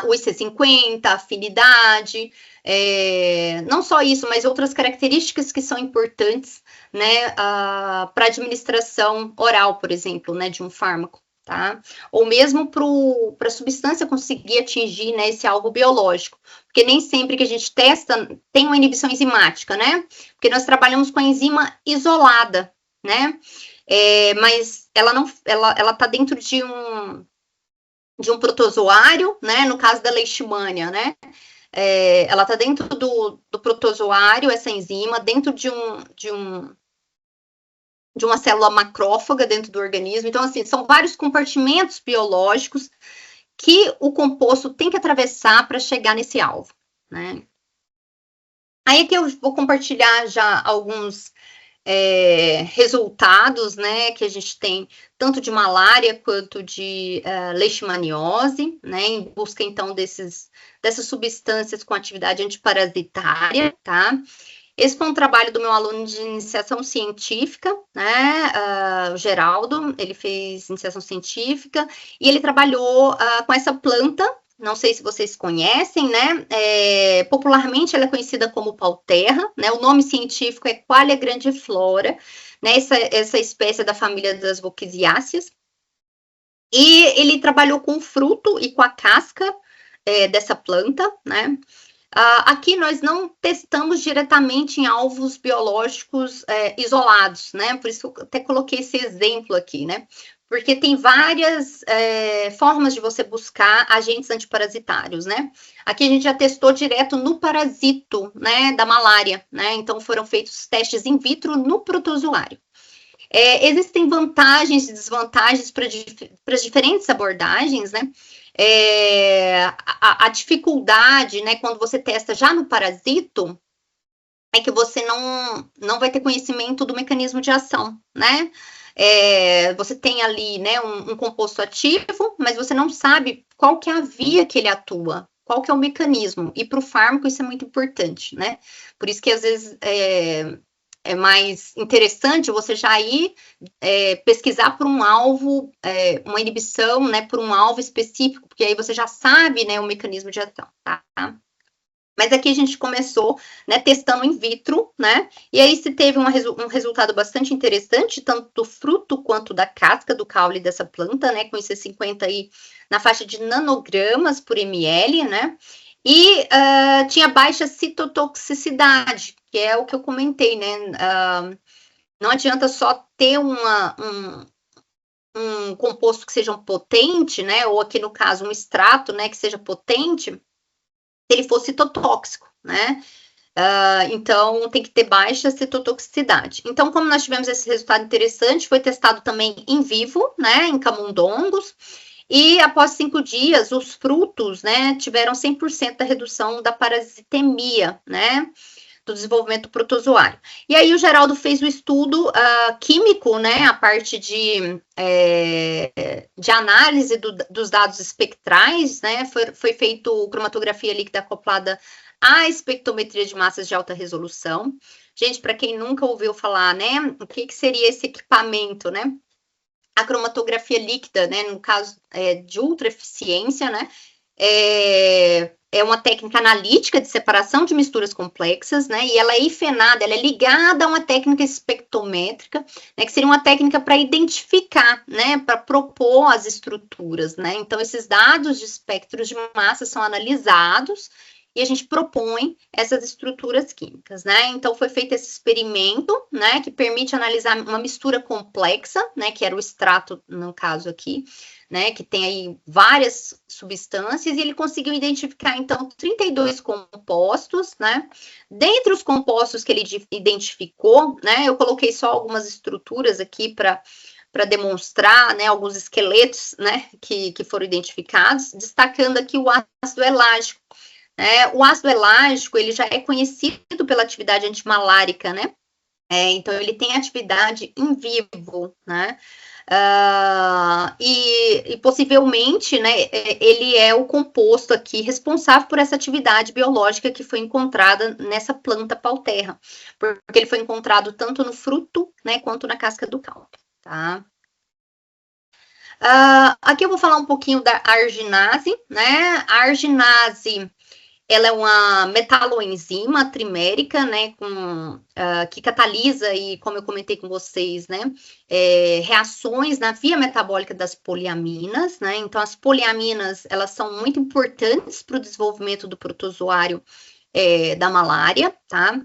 o IC50, a afinidade, não só isso, mas outras características que são importantes, né, para administração oral, por exemplo, né, de um fármaco, tá? Ou mesmo para a substância conseguir atingir, né, esse alvo biológico, porque nem sempre que a gente testa tem uma inibição enzimática, né? Porque nós trabalhamos com a enzima isolada, né? Mas ela está dentro de um protozoário, né? No caso da leishmania, né? ela está dentro do protozoário, essa enzima, dentro de uma célula macrófaga dentro do organismo. Então, assim, são vários compartimentos biológicos que o composto tem que atravessar para chegar nesse alvo, né? Aí aqui eu vou compartilhar já alguns resultados, né, que a gente tem tanto de malária quanto de leishmaniose, né, em busca então dessas substâncias com atividade antiparasitária, tá? Esse foi um trabalho do meu aluno de iniciação científica, né, o Geraldo, ele fez iniciação científica e ele trabalhou com essa planta. Não sei se vocês conhecem, né? Popularmente ela é conhecida como pau-terra, né? O nome científico é Qualia grandiflora, né? Essa espécie é da família das Volquisiáceas. E ele trabalhou com o fruto e com a casca dessa planta, né? Aqui nós não testamos diretamente em alvos biológicos isolados, né? Por isso eu até coloquei esse exemplo aqui, né? Porque tem várias formas de você buscar agentes antiparasitários, né? Aqui a gente já testou direto no parasito, né, da malária, né? Então foram feitos testes in vitro no protozoário. Existem vantagens e desvantagens para as diferentes abordagens, né? A dificuldade, né, quando você testa já no parasito, é que você não vai ter conhecimento do mecanismo de ação, né? Você tem ali, né, um composto ativo, mas você não sabe qual que é a via que ele atua, qual que é o mecanismo. E para o fármaco isso é muito importante, né? Por isso que às vezes é mais interessante você já ir pesquisar por um alvo, uma inibição, né, por um alvo específico, porque aí você já sabe, né, o mecanismo de ação, tá? Mas aqui a gente começou, né, testando in vitro, né, e aí se teve um resultado bastante interessante, tanto do fruto quanto da casca do caule dessa planta, né, com IC50 aí na faixa de nanogramas por ml, né, e tinha baixa citotoxicidade, que é o que eu comentei, né, não adianta só ter um composto que seja potente, né, ou aqui no caso um extrato, né, que seja potente, se ele for citotóxico, né, então tem que ter baixa citotoxicidade. Então, como nós tivemos esse resultado interessante, foi testado também em vivo, né, em camundongos, e após 5 dias, os frutos, né, tiveram 100% da redução da parasitemia, né, do desenvolvimento protozoário. E aí o Geraldo fez o estudo químico, né, a parte de análise dos dados espectrais, né, foi feito cromatografia líquida acoplada à espectrometria de massas de alta resolução. Gente, para quem nunca ouviu falar, né, o que seria esse equipamento, né? A cromatografia líquida, né, no caso de ultra eficiência, né, é uma técnica analítica de separação de misturas complexas, né, e ela é hifenada, ela é ligada a uma técnica espectrométrica, né, que seria uma técnica para identificar, né, para propor as estruturas, né, então esses dados de espectros de massa são analisados e a gente propõe essas estruturas químicas, né? Então, foi feito esse experimento, né, que permite analisar uma mistura complexa, né, que era o extrato, no caso aqui, né, que tem aí várias substâncias, e ele conseguiu identificar, então, 32 compostos, né? Dentre os compostos que ele identificou, né, eu coloquei só algumas estruturas aqui para demonstrar, né, alguns esqueletos, né, que foram identificados, destacando aqui o ácido elágico. O ácido elágico, ele já é conhecido pela atividade antimalárica, né? Então, ele tem atividade em vivo, né? E possivelmente, né, ele é o composto aqui responsável por essa atividade biológica que foi encontrada nessa planta pau-terra, porque ele foi encontrado tanto no fruto, né, quanto na casca do caule, tá? Aqui eu vou falar um pouquinho da arginase, né? A arginase, ela é uma metaloenzima trimérica, né, que catalisa, e como eu comentei com vocês, né, reações na via metabólica das poliaminas, né, então as poliaminas, elas são muito importantes para o desenvolvimento do protozoário da malária, tá?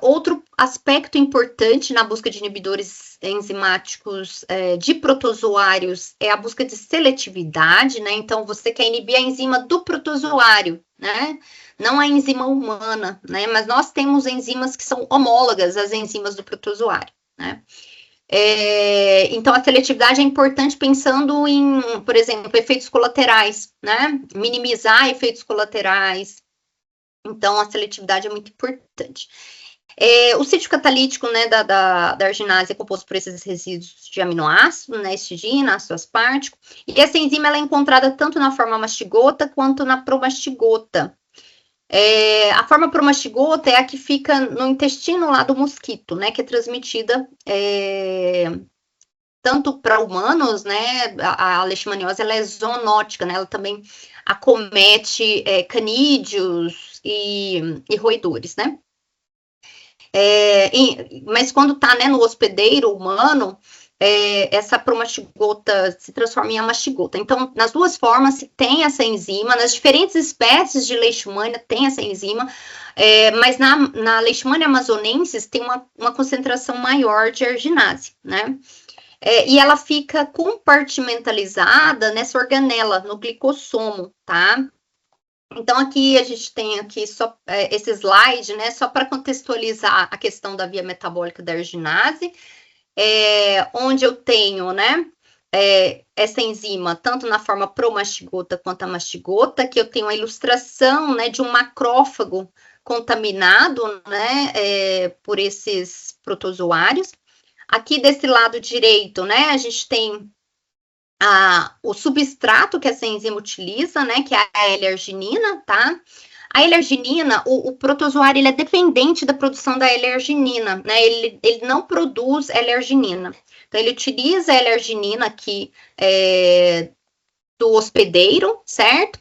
Outro aspecto importante na busca de inibidores enzimáticos de protozoários é a busca de seletividade, né? Então, você quer inibir a enzima do protozoário, né? Não a enzima humana, né? Mas nós temos enzimas que são homólogas às enzimas do protozoário, né? Então, a seletividade é importante pensando em, por exemplo, efeitos colaterais, né? Minimizar efeitos colaterais. Então, a seletividade é muito importante. O sítio catalítico, né, da arginase é composto por esses resíduos de aminoácido, né, histidina, ácido aspartico, e essa enzima ela é encontrada tanto na forma mastigota quanto na promastigota. A forma promastigota é a que fica no intestino lá do mosquito, né, que é transmitida tanto para humanos, né, a leishmaniose ela é zoonótica, né, ela também acomete canídeos e roedores, né. Mas quando está, né, no hospedeiro humano, essa promastigota se transforma em amastigota. Então, nas duas formas se tem essa enzima, nas diferentes espécies de leishmania tem essa enzima, mas na leishmania amazonensis tem uma concentração maior de arginase, né? E ela fica compartimentalizada nessa organela, no glicossomo, tá? Então, aqui a gente tem aqui só esse slide, né, só para contextualizar a questão da via metabólica da arginase, onde eu tenho, né, essa enzima, tanto na forma promastigota quanto amastigota, que eu tenho a ilustração, né, de um macrófago contaminado, né, por esses protozoários. Aqui desse lado direito, né, a gente tem o substrato que essa enzima utiliza, né, que é a L-arginina, tá? A L-arginina, o protozoário, ele é dependente da produção da L-arginina, né? Ele não produz L-arginina. Então, ele utiliza a L-arginina aqui do hospedeiro, certo?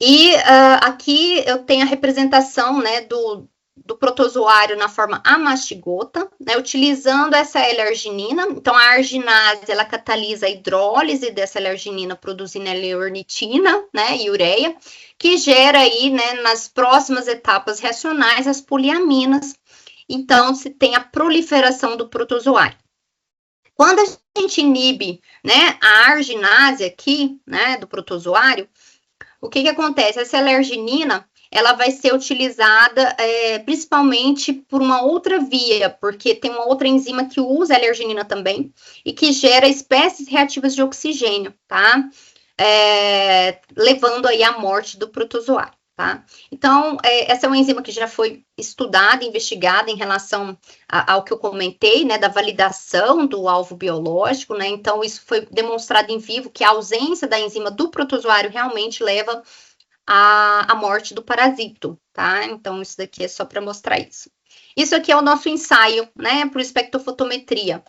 E aqui eu tenho a representação, né, do protozoário na forma amastigota, né, utilizando essa L-arginina. Então, a arginase, ela catalisa a hidrólise dessa L-arginina, produzindo L-ornitina, né, e ureia, que gera aí, né, nas próximas etapas reacionais, as poliaminas. Então, se tem a proliferação do protozoário. Quando a gente inibe, né, a arginase aqui, né, do protozoário, o que acontece? Essa L-arginina, ela vai ser utilizada principalmente por uma outra via, porque tem uma outra enzima que usa a L-arginina também e que gera espécies reativas de oxigênio, tá? Levando aí à morte do protozoário, tá? Então, essa é uma enzima que já foi estudada, investigada em relação ao que eu comentei, né, da validação do alvo biológico, né? Então, isso foi demonstrado em vivo que a ausência da enzima do protozoário realmente leva a morte do parasito, tá? Então, isso daqui é só para mostrar isso. Isso aqui é o nosso ensaio, né, por espectrofotometria.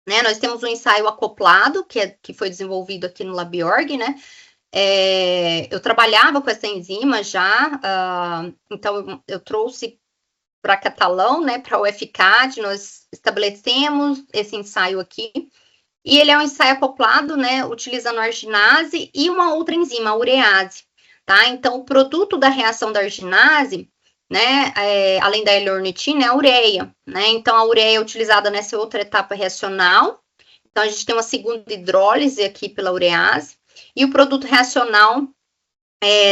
Né, nós temos um ensaio acoplado, que foi desenvolvido aqui no LabOrg, né? Eu trabalhava com essa enzima já, então eu trouxe para Catalão, né, para o UFCAD, nós estabelecemos esse ensaio aqui, e ele é um ensaio acoplado, né, utilizando a arginase e uma outra enzima, a urease. Tá? Então, o produto da reação da arginase, né, além da L-ornitina, é a ureia, né? Então, a ureia é utilizada nessa outra etapa reacional. Então, a gente tem uma segunda hidrólise aqui pela urease. E o produto reacional,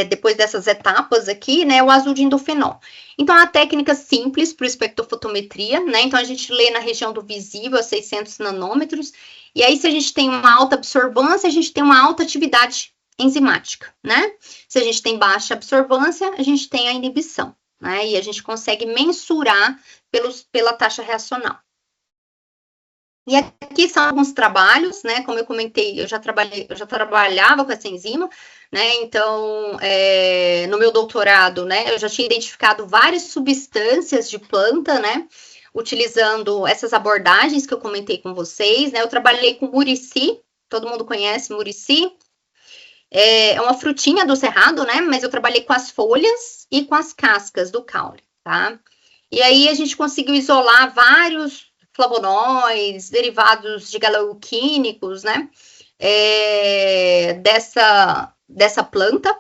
depois dessas etapas aqui, né, é o azul de indofenol. Então, é uma técnica simples para espectrofotometria, né? Então, a gente lê na região do visível a 600 nanômetros. E aí, se a gente tem uma alta absorvância, a gente tem uma alta atividade enzimática, né? Se a gente tem baixa absorvância, a gente tem a inibição, né? E a gente consegue mensurar pela taxa reacional. E aqui são alguns trabalhos, né? Como eu comentei, eu já trabalhava com essa enzima, né? Então, no meu doutorado, né, eu já tinha identificado várias substâncias de planta, né? Utilizando essas abordagens que eu comentei com vocês, né? Eu trabalhei com murici, todo mundo conhece murici. É uma frutinha do cerrado, né? Mas eu trabalhei com as folhas e com as cascas do caule, tá? E aí a gente conseguiu isolar vários flavonoides, derivados de galeoquímicos, né? Dessa planta.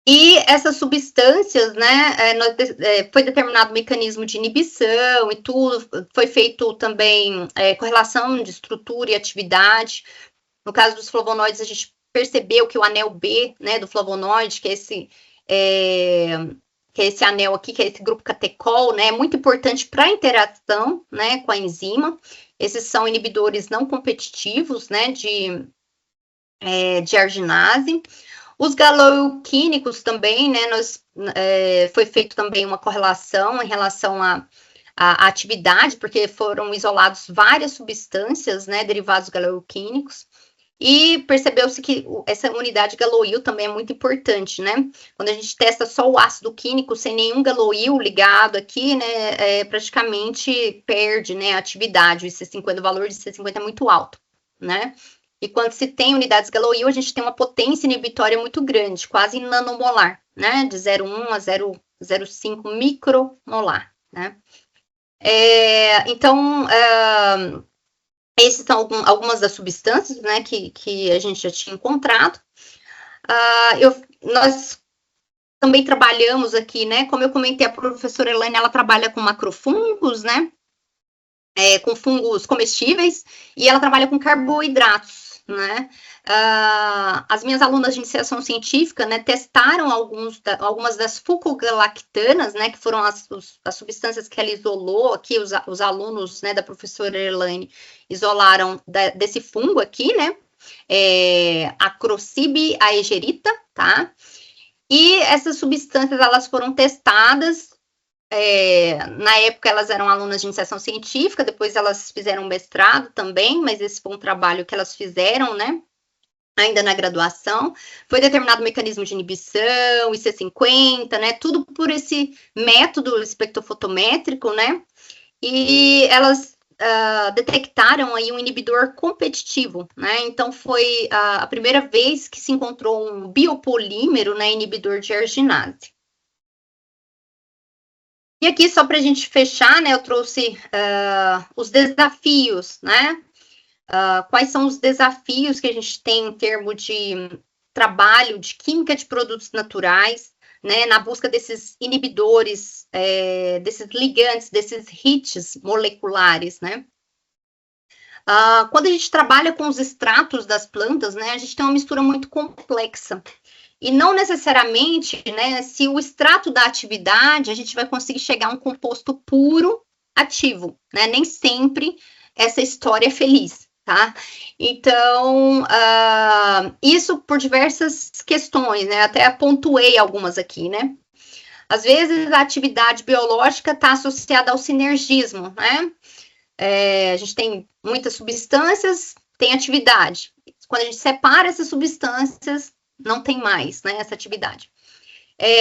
E essas substâncias, né, foi determinado o mecanismo de inibição e tudo, foi feito também correlação de estrutura e atividade. No caso dos flavonoides, a gente percebeu que o anel B, né, do flavonoide, que é esse anel aqui, que é esse grupo catecol, né, é muito importante para a interação, né, com a enzima. Esses são inibidores não competitivos, né, de arginase. Os galoquínicos também, né, foi feito também uma correlação em relação à atividade, porque foram isolados várias substâncias, né, derivados galoquínicos, e percebeu-se que essa unidade galoil também é muito importante, né? Quando a gente testa só o ácido químico sem nenhum galoil ligado aqui, né, praticamente perde, né, a atividade, o valor de C50 é muito alto, né? E quando se tem unidades galoil, a gente tem uma potência inibitória muito grande, quase nanomolar, né? De 0,1 a 0,05 micromolar, né? Então, esses são algumas das substâncias, né, que a gente já tinha encontrado. Nós também trabalhamos aqui, né? Como eu comentei, a professora Elaine, ela trabalha com macrofungos, né? Com fungos comestíveis, e ela trabalha com carboidratos, né? As minhas alunas de iniciação científica, né, testaram algumas das fucogalactanas, né, que foram as substâncias que ela isolou aqui, os alunos, né, da professora Elaine isolaram desse fungo aqui, né, Acrocib aegerita, tá? E essas substâncias, elas foram testadas. Na época elas eram alunas de iniciação científica, depois elas fizeram mestrado também, mas esse foi um trabalho que elas fizeram, né, ainda na graduação. Foi determinado o mecanismo de inibição, IC50, né, tudo por esse método espectrofotométrico, né, e elas detectaram aí um inibidor competitivo, né, então foi a primeira vez que se encontrou um biopolímero, né, inibidor de arginase. E aqui, só para a gente fechar, né, eu trouxe os desafios, né? Quais são os desafios que a gente tem em termos de trabalho de química de produtos naturais, né, na busca desses inibidores, desses ligantes, desses hits moleculares, né? Quando a gente trabalha com os extratos das plantas, né, a gente tem uma mistura muito complexa. E não necessariamente, né, se o extrato da atividade, a gente vai conseguir chegar a um composto puro ativo, né? Nem sempre essa história é feliz, tá? Então, isso por diversas questões, né? Até pontuei algumas aqui, né? Às vezes a atividade biológica está associada ao sinergismo, né? A gente tem muitas substâncias, tem atividade. Quando a gente separa essas substâncias, não tem mais, né, essa atividade.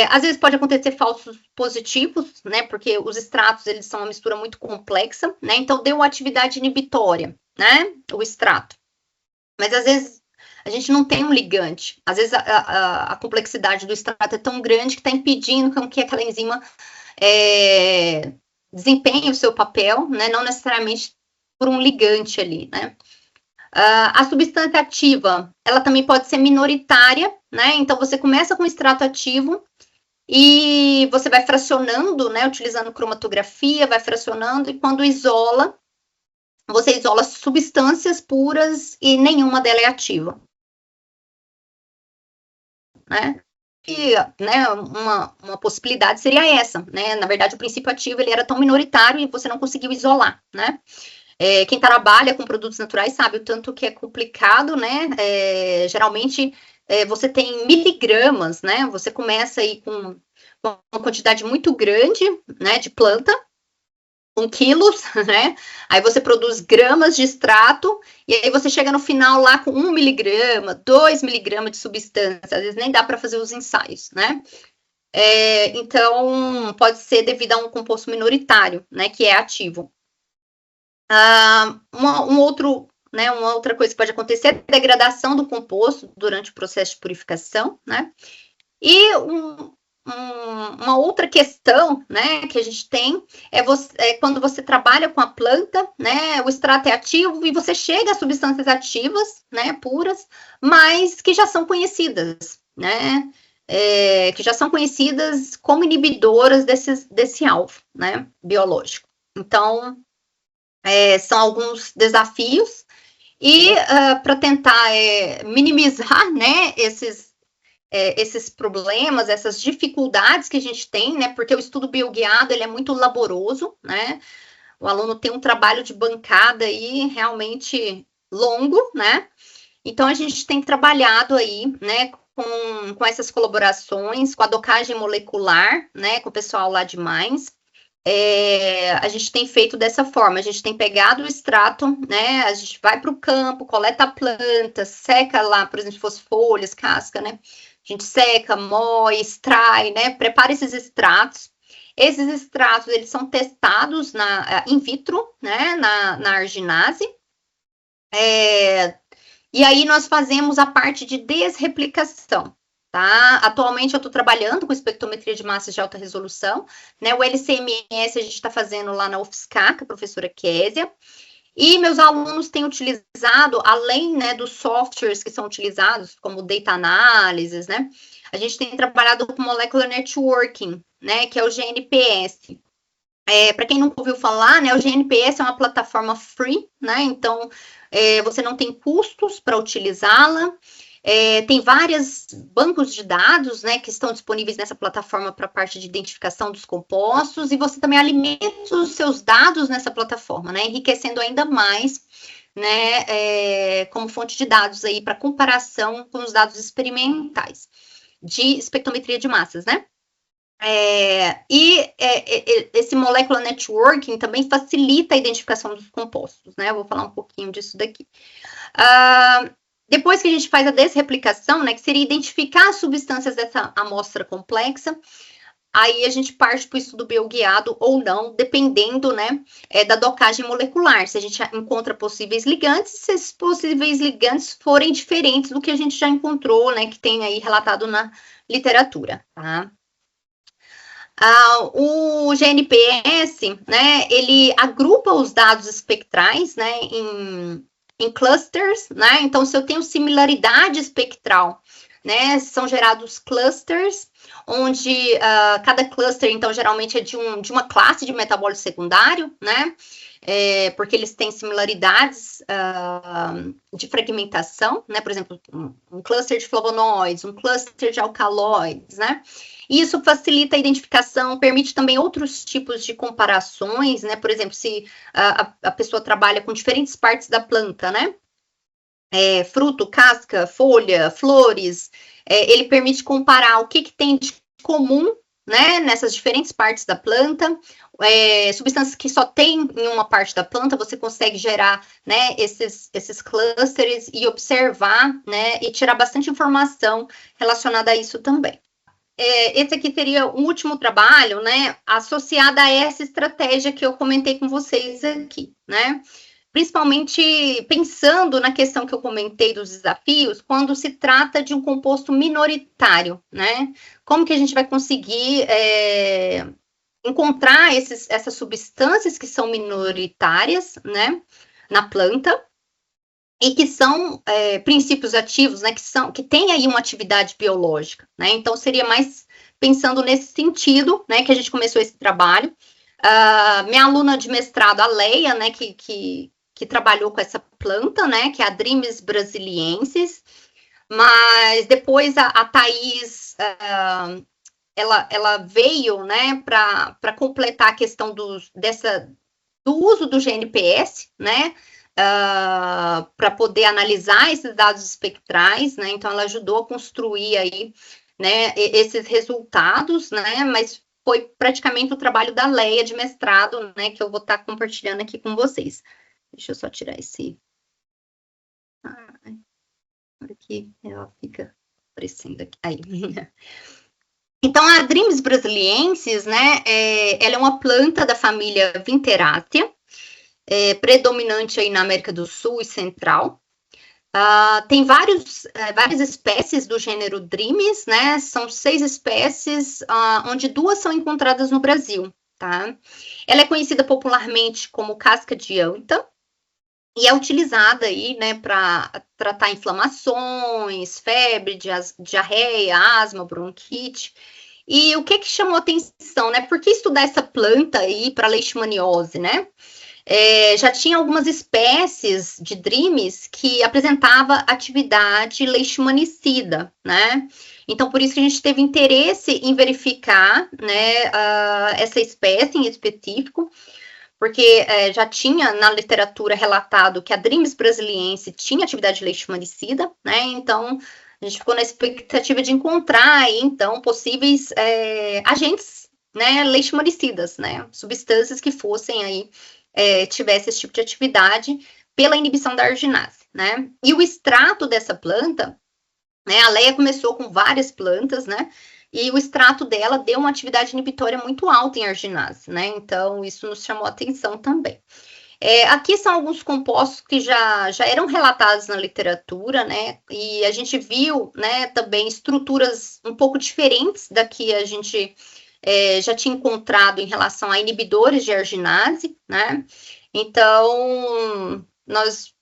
Às vezes pode acontecer falsos positivos, né, porque os extratos, eles são uma mistura muito complexa, né, então deu atividade inibitória, né, o extrato. Mas às vezes a gente não tem um ligante, às vezes a complexidade do extrato é tão grande que está impedindo com que aquela enzima desempenhe o seu papel, né, não necessariamente por um ligante ali, né. A substância ativa, ela também pode ser minoritária, né? Então, você começa com extrato ativo e você vai fracionando, né? Utilizando cromatografia, vai fracionando, e quando isola, você isola substâncias puras e nenhuma dela é ativa, né? E, né, uma possibilidade seria essa, né? Na verdade, o princípio ativo, ele era tão minoritário e você não conseguiu isolar, né? Quem trabalha com produtos naturais sabe o tanto que é complicado, né? Geralmente você tem miligramas, né? Você começa aí com uma quantidade muito grande, né, de planta, com quilos, né? Aí você produz gramas de extrato, e aí você chega no final lá com 1 miligrama, 2 miligramas de substância, às vezes nem dá para fazer os ensaios, né? Então, pode ser devido a um composto minoritário, né, que é ativo. Uma outra coisa que pode acontecer é a degradação do composto durante o processo de purificação, né? E uma outra questão, né, que a gente tem é quando você trabalha com a planta, né, o extrato é ativo e você chega a substâncias ativas, né, puras, mas que já são conhecidas, né? que já são conhecidas como inibidoras desse alvo, né, biológico. Então, são alguns desafios, e para tentar minimizar, né, esses problemas, essas dificuldades que a gente tem, né, porque o estudo bioguiado, ele é muito laboroso, né, o aluno tem um trabalho de bancada aí realmente longo, né, então a gente tem trabalhado aí, né, com essas colaborações, com a docagem molecular, né, com o pessoal lá de Mainz. A gente tem feito dessa forma, a gente tem pegado o extrato, né, a gente vai para o campo, coleta a planta, seca lá, por exemplo, se fosse folhas, casca, né, a gente seca, moe, extrai, né, prepara esses extratos. Esses extratos, eles são testados in vitro, né, na arginase, e aí nós fazemos a parte de desreplicação, tá? Atualmente eu estou trabalhando com espectrometria de massas de alta resolução, né? O LCMS a gente está fazendo lá na UFSCar, com a professora Késia, e meus alunos têm utilizado, além, né, dos softwares que são utilizados, como Data Analysis, né? A gente tem trabalhado com Molecular Networking, né, que é o GNPS. Para quem nunca ouviu falar, né, o GNPS é uma plataforma free, né, então você não tem custos para utilizá-la, tem vários bancos de dados, né, que estão disponíveis nessa plataforma para a parte de identificação dos compostos, e você também alimenta os seus dados nessa plataforma, né, enriquecendo ainda mais, né, como fonte de dados aí para comparação com os dados experimentais de espectrometria de massas, né. Esse molecular networking também facilita a identificação dos compostos, né? Eu vou falar um pouquinho disso daqui. Depois que a gente faz a desreplicação, né, que seria identificar as substâncias dessa amostra complexa, aí a gente parte para o estudo bioguiado ou não, dependendo, né, da docagem molecular, se a gente encontra possíveis ligantes, se esses possíveis ligantes forem diferentes do que a gente já encontrou, né, que tem aí relatado na literatura, tá? O GNPS, né, ele agrupa os dados espectrais, né, em clusters, né, então se eu tenho similaridade espectral, né, são gerados clusters, onde cada cluster, então, geralmente é de uma classe de metabólito secundário, né, porque eles têm similaridades de fragmentação, né, por exemplo, um cluster de flavonoides, um cluster de alcaloides, né, e isso facilita a identificação, permite também outros tipos de comparações, né, por exemplo, se a pessoa trabalha com diferentes partes da planta, né, fruto, casca, folha, flores, ele permite comparar o que tem de comum, né, nessas diferentes partes da planta, substâncias que só tem em uma parte da planta, você consegue gerar, né, esses clusters e observar, né, e tirar bastante informação relacionada a isso também. Esse aqui seria o último trabalho, né, associado a essa estratégia que eu comentei com vocês aqui, né, principalmente pensando na questão que eu comentei dos desafios, quando se trata de um composto minoritário, né, como que a gente vai conseguir encontrar essas substâncias que são minoritárias, né, na planta, e que são princípios ativos, né, que têm aí uma atividade biológica, né, então seria mais pensando nesse sentido, né, que a gente começou esse trabalho. Minha aluna de mestrado, a Leia, né, que trabalhou com essa planta, né, que é a Drimys brasiliensis, mas depois a Thaís, ela veio, né, para completar a questão do uso do GNPS, né, para poder analisar esses dados espectrais, né, então ela ajudou a construir aí, né, esses resultados, né, mas foi praticamente o trabalho da Leia de mestrado, né, que eu vou estar compartilhando aqui com vocês. Deixa eu só tirar esse... aqui ela fica aparecendo aqui. Aí. Então, a Drimys brasiliensis, né, ela é uma planta da família Vinteraceae, predominante aí na América do Sul e Central. Tem várias espécies do gênero Drimys, né, são 6 espécies, onde 2 são encontradas no Brasil, tá? Ela é conhecida popularmente como casca de anta, e é utilizada aí, né, para tratar inflamações, febre, diarreia, asma, bronquite. E o que chamou atenção, né? Por que estudar essa planta aí para leishmaniose, né? Já tinha algumas espécies de DRIMES que apresentava atividade leishmanicida, né? Então, por isso que a gente teve interesse em verificar, né, essa espécie em específico, porque já tinha na literatura relatado que a Drimys brasiliense tinha atividade leishmanicida, né? Então, a gente ficou na expectativa de encontrar aí, então, possíveis agentes, né, leishmanicidas, né? Substâncias que fossem aí, tivesse esse tipo de atividade pela inibição da arginase, né? E o extrato dessa planta, né? A Leia começou com várias plantas, né? E o extrato dela deu uma atividade inibitória muito alta em arginase, né? Então, isso nos chamou a atenção também. Aqui são alguns compostos que já eram relatados na literatura, né? E a gente viu, né, também estruturas um pouco diferentes da que a gente já tinha encontrado em relação a inibidores de arginase, né? Então, nós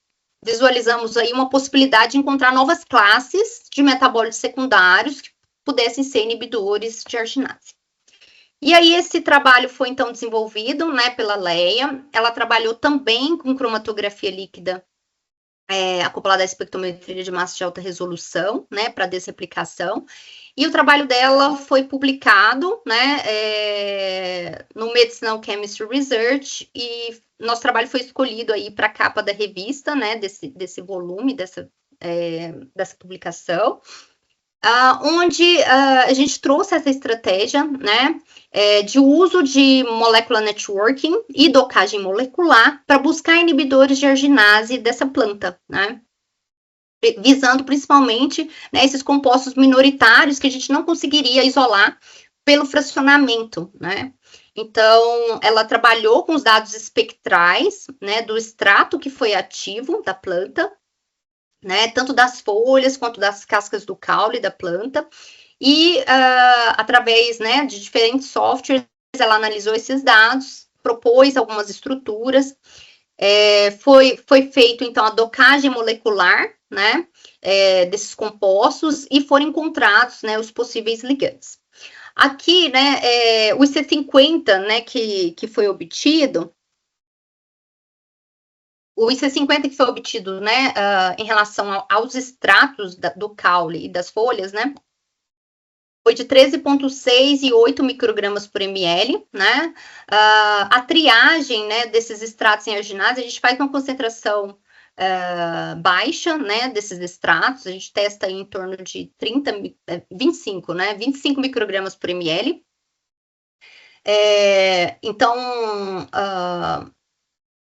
visualizamos aí uma possibilidade de encontrar novas classes de metabólitos secundários que pudessem ser inibidores de arginase. E aí esse trabalho foi então desenvolvido, né, pela Leia. Ela trabalhou também com cromatografia líquida acoplada à espectrometria de massa de alta resolução, né, para desreplicação. E o trabalho dela foi publicado, né, no Medicinal Chemistry Research, e nosso trabalho foi escolhido aí para a capa da revista, né, desse volume, dessa publicação, onde a gente trouxe essa estratégia, né, de uso de molecular networking e docagem molecular para buscar inibidores de arginase dessa planta, né, visando principalmente, né, esses compostos minoritários que a gente não conseguiria isolar pelo fracionamento, né. Então, ela trabalhou com os dados espectrais, né, do extrato que foi ativo da planta, né, tanto das folhas quanto das cascas do caule da planta, e através, né, de diferentes softwares, ela analisou esses dados, propôs algumas estruturas, foi feito, então, a docagem molecular, né, desses compostos, e foram encontrados, né, os possíveis ligandes. Aqui, né, o IC50, né, que foi obtido, o IC50 que foi obtido, né, em relação aos extratos do caule e das folhas, né, foi de 13,6 e 8 microgramas por ml, né, a triagem, né, desses extratos em arginase, a gente faz uma concentração baixa, né, desses extratos, a gente testa em torno de 25 microgramas por ml. Então,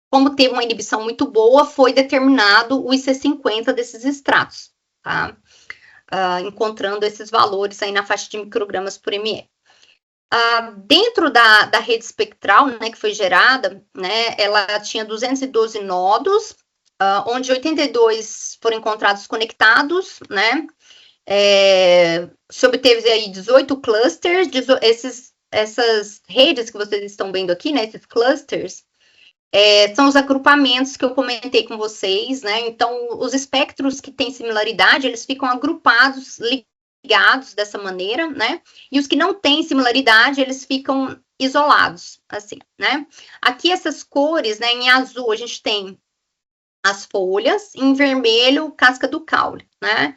como teve uma inibição muito boa, foi determinado o IC50 desses extratos, tá? Encontrando esses valores aí na faixa de microgramas por ml. Dentro da rede espectral, né, que foi gerada, né, ela tinha 212 nodos, onde 82 foram encontrados conectados, né, se obteve aí 18 clusters, essas redes que vocês estão vendo aqui, né, esses clusters, são os agrupamentos que eu comentei com vocês, né, então os espectros que têm similaridade, eles ficam agrupados, ligados dessa maneira, né, e os que não têm similaridade, eles ficam isolados, assim, né. Aqui essas cores, né, em azul a gente tem as folhas, em vermelho, casca do caule, né.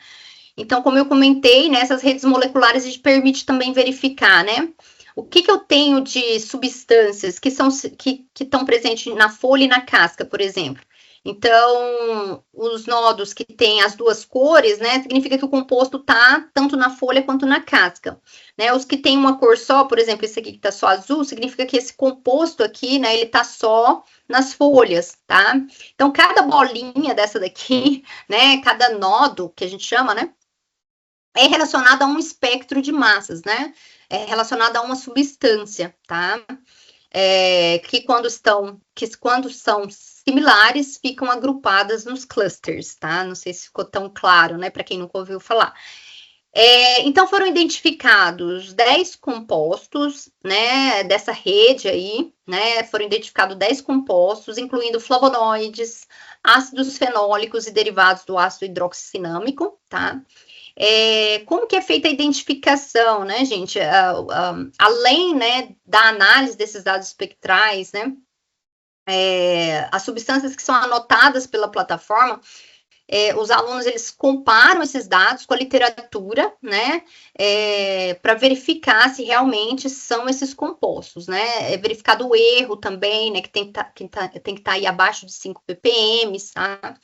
Então, como eu comentei, né, essas redes moleculares a gente permite também verificar, né, o que eu tenho de substâncias que estão presentes na folha e na casca, por exemplo. Então, os nodos que têm as duas cores, né, significa que o composto está tanto na folha quanto na casca, né, os que têm uma cor só, por exemplo, esse aqui que está só azul, significa que esse composto aqui, né, ele está só nas folhas, tá? Então, cada bolinha dessa daqui, né, cada nodo, que a gente chama, né, é relacionado a um espectro de massas, né, é relacionado a uma substância, tá? Que quando são similares, ficam agrupadas nos clusters, tá? Não sei se ficou tão claro, né, para quem nunca ouviu falar. Então, foram identificados 10 compostos, né, dessa rede aí, né, foram identificados 10 compostos, incluindo flavonoides, ácidos fenólicos e derivados do ácido hidroxissinâmico, tá? Como que é feita a identificação, né, gente? Além, né, da análise desses dados espectrais, né, as substâncias que são anotadas pela plataforma, os alunos, eles comparam esses dados com a literatura, né, para verificar se realmente são esses compostos, né, é verificado o erro também, né, que tem que estar aí abaixo de 5 ppm, tá?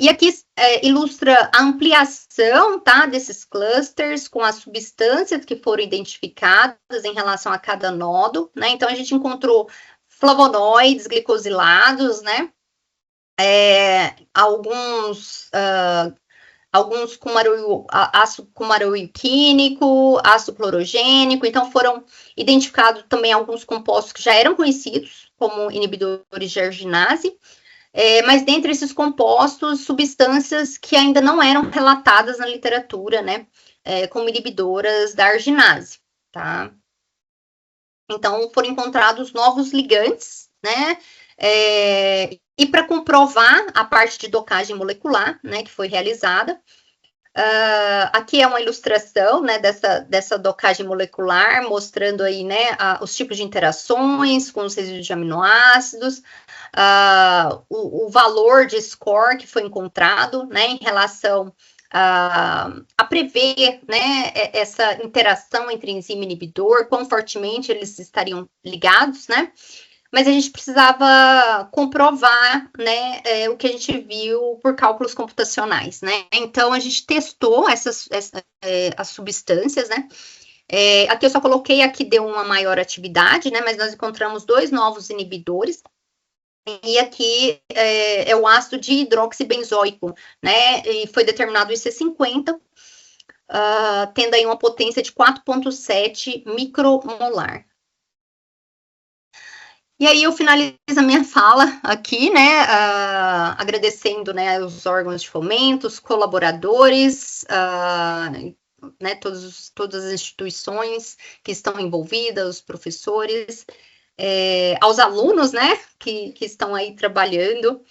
E aqui ilustra a ampliação, tá, desses clusters com as substâncias que foram identificadas em relação a cada nodo, né, então a gente encontrou flavonoides glicosilados, né, alguns com ácido cumaroquínico, ácido clorogênico, então foram identificados também alguns compostos que já eram conhecidos como inibidores de arginase, mas dentre esses compostos, substâncias que ainda não eram relatadas na literatura, né, como inibidoras da arginase, tá? Então, foram encontrados novos ligantes, né, e para comprovar a parte de docagem molecular, né, que foi realizada, aqui é uma ilustração, né, dessa docagem molecular, mostrando aí, né, os tipos de interações com os resíduos de aminoácidos, o valor de score que foi encontrado, né, em relação a prever, né, essa interação entre enzima e inibidor, quão fortemente eles estariam ligados, né, mas a gente precisava comprovar, né, o que a gente viu por cálculos computacionais, né? Então, a gente testou as substâncias, né? Aqui eu só coloquei a que deu uma maior atividade, né? Mas nós encontramos 2 novos inibidores. E aqui é o ácido dihidroxibenzoico, né? E foi determinado o IC50, tendo aí uma potência de 4,7 micromolar. E aí eu finalizo a minha fala aqui, né, agradecendo, né, os órgãos de fomento, os colaboradores, né, todas as instituições que estão envolvidas, os professores, aos alunos, né, que estão aí trabalhando.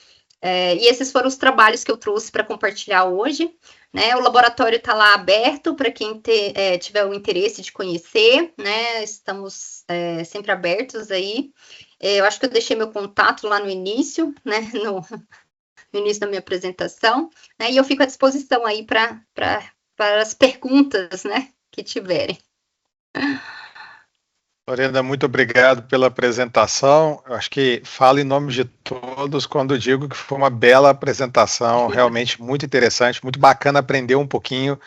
E esses foram os trabalhos que eu trouxe para compartilhar hoje, né? O laboratório está lá aberto para quem tiver o interesse de conhecer, né? Estamos sempre abertos aí. Eu acho que eu deixei meu contato lá no início, né? No início da minha apresentação, né? E eu fico à disposição aí para as perguntas, né? Que tiverem. Lorena, muito obrigado pela apresentação. Eu acho que falo em nome de todos quando digo que foi uma bela apresentação, realmente muito interessante, muito bacana aprender um pouquinho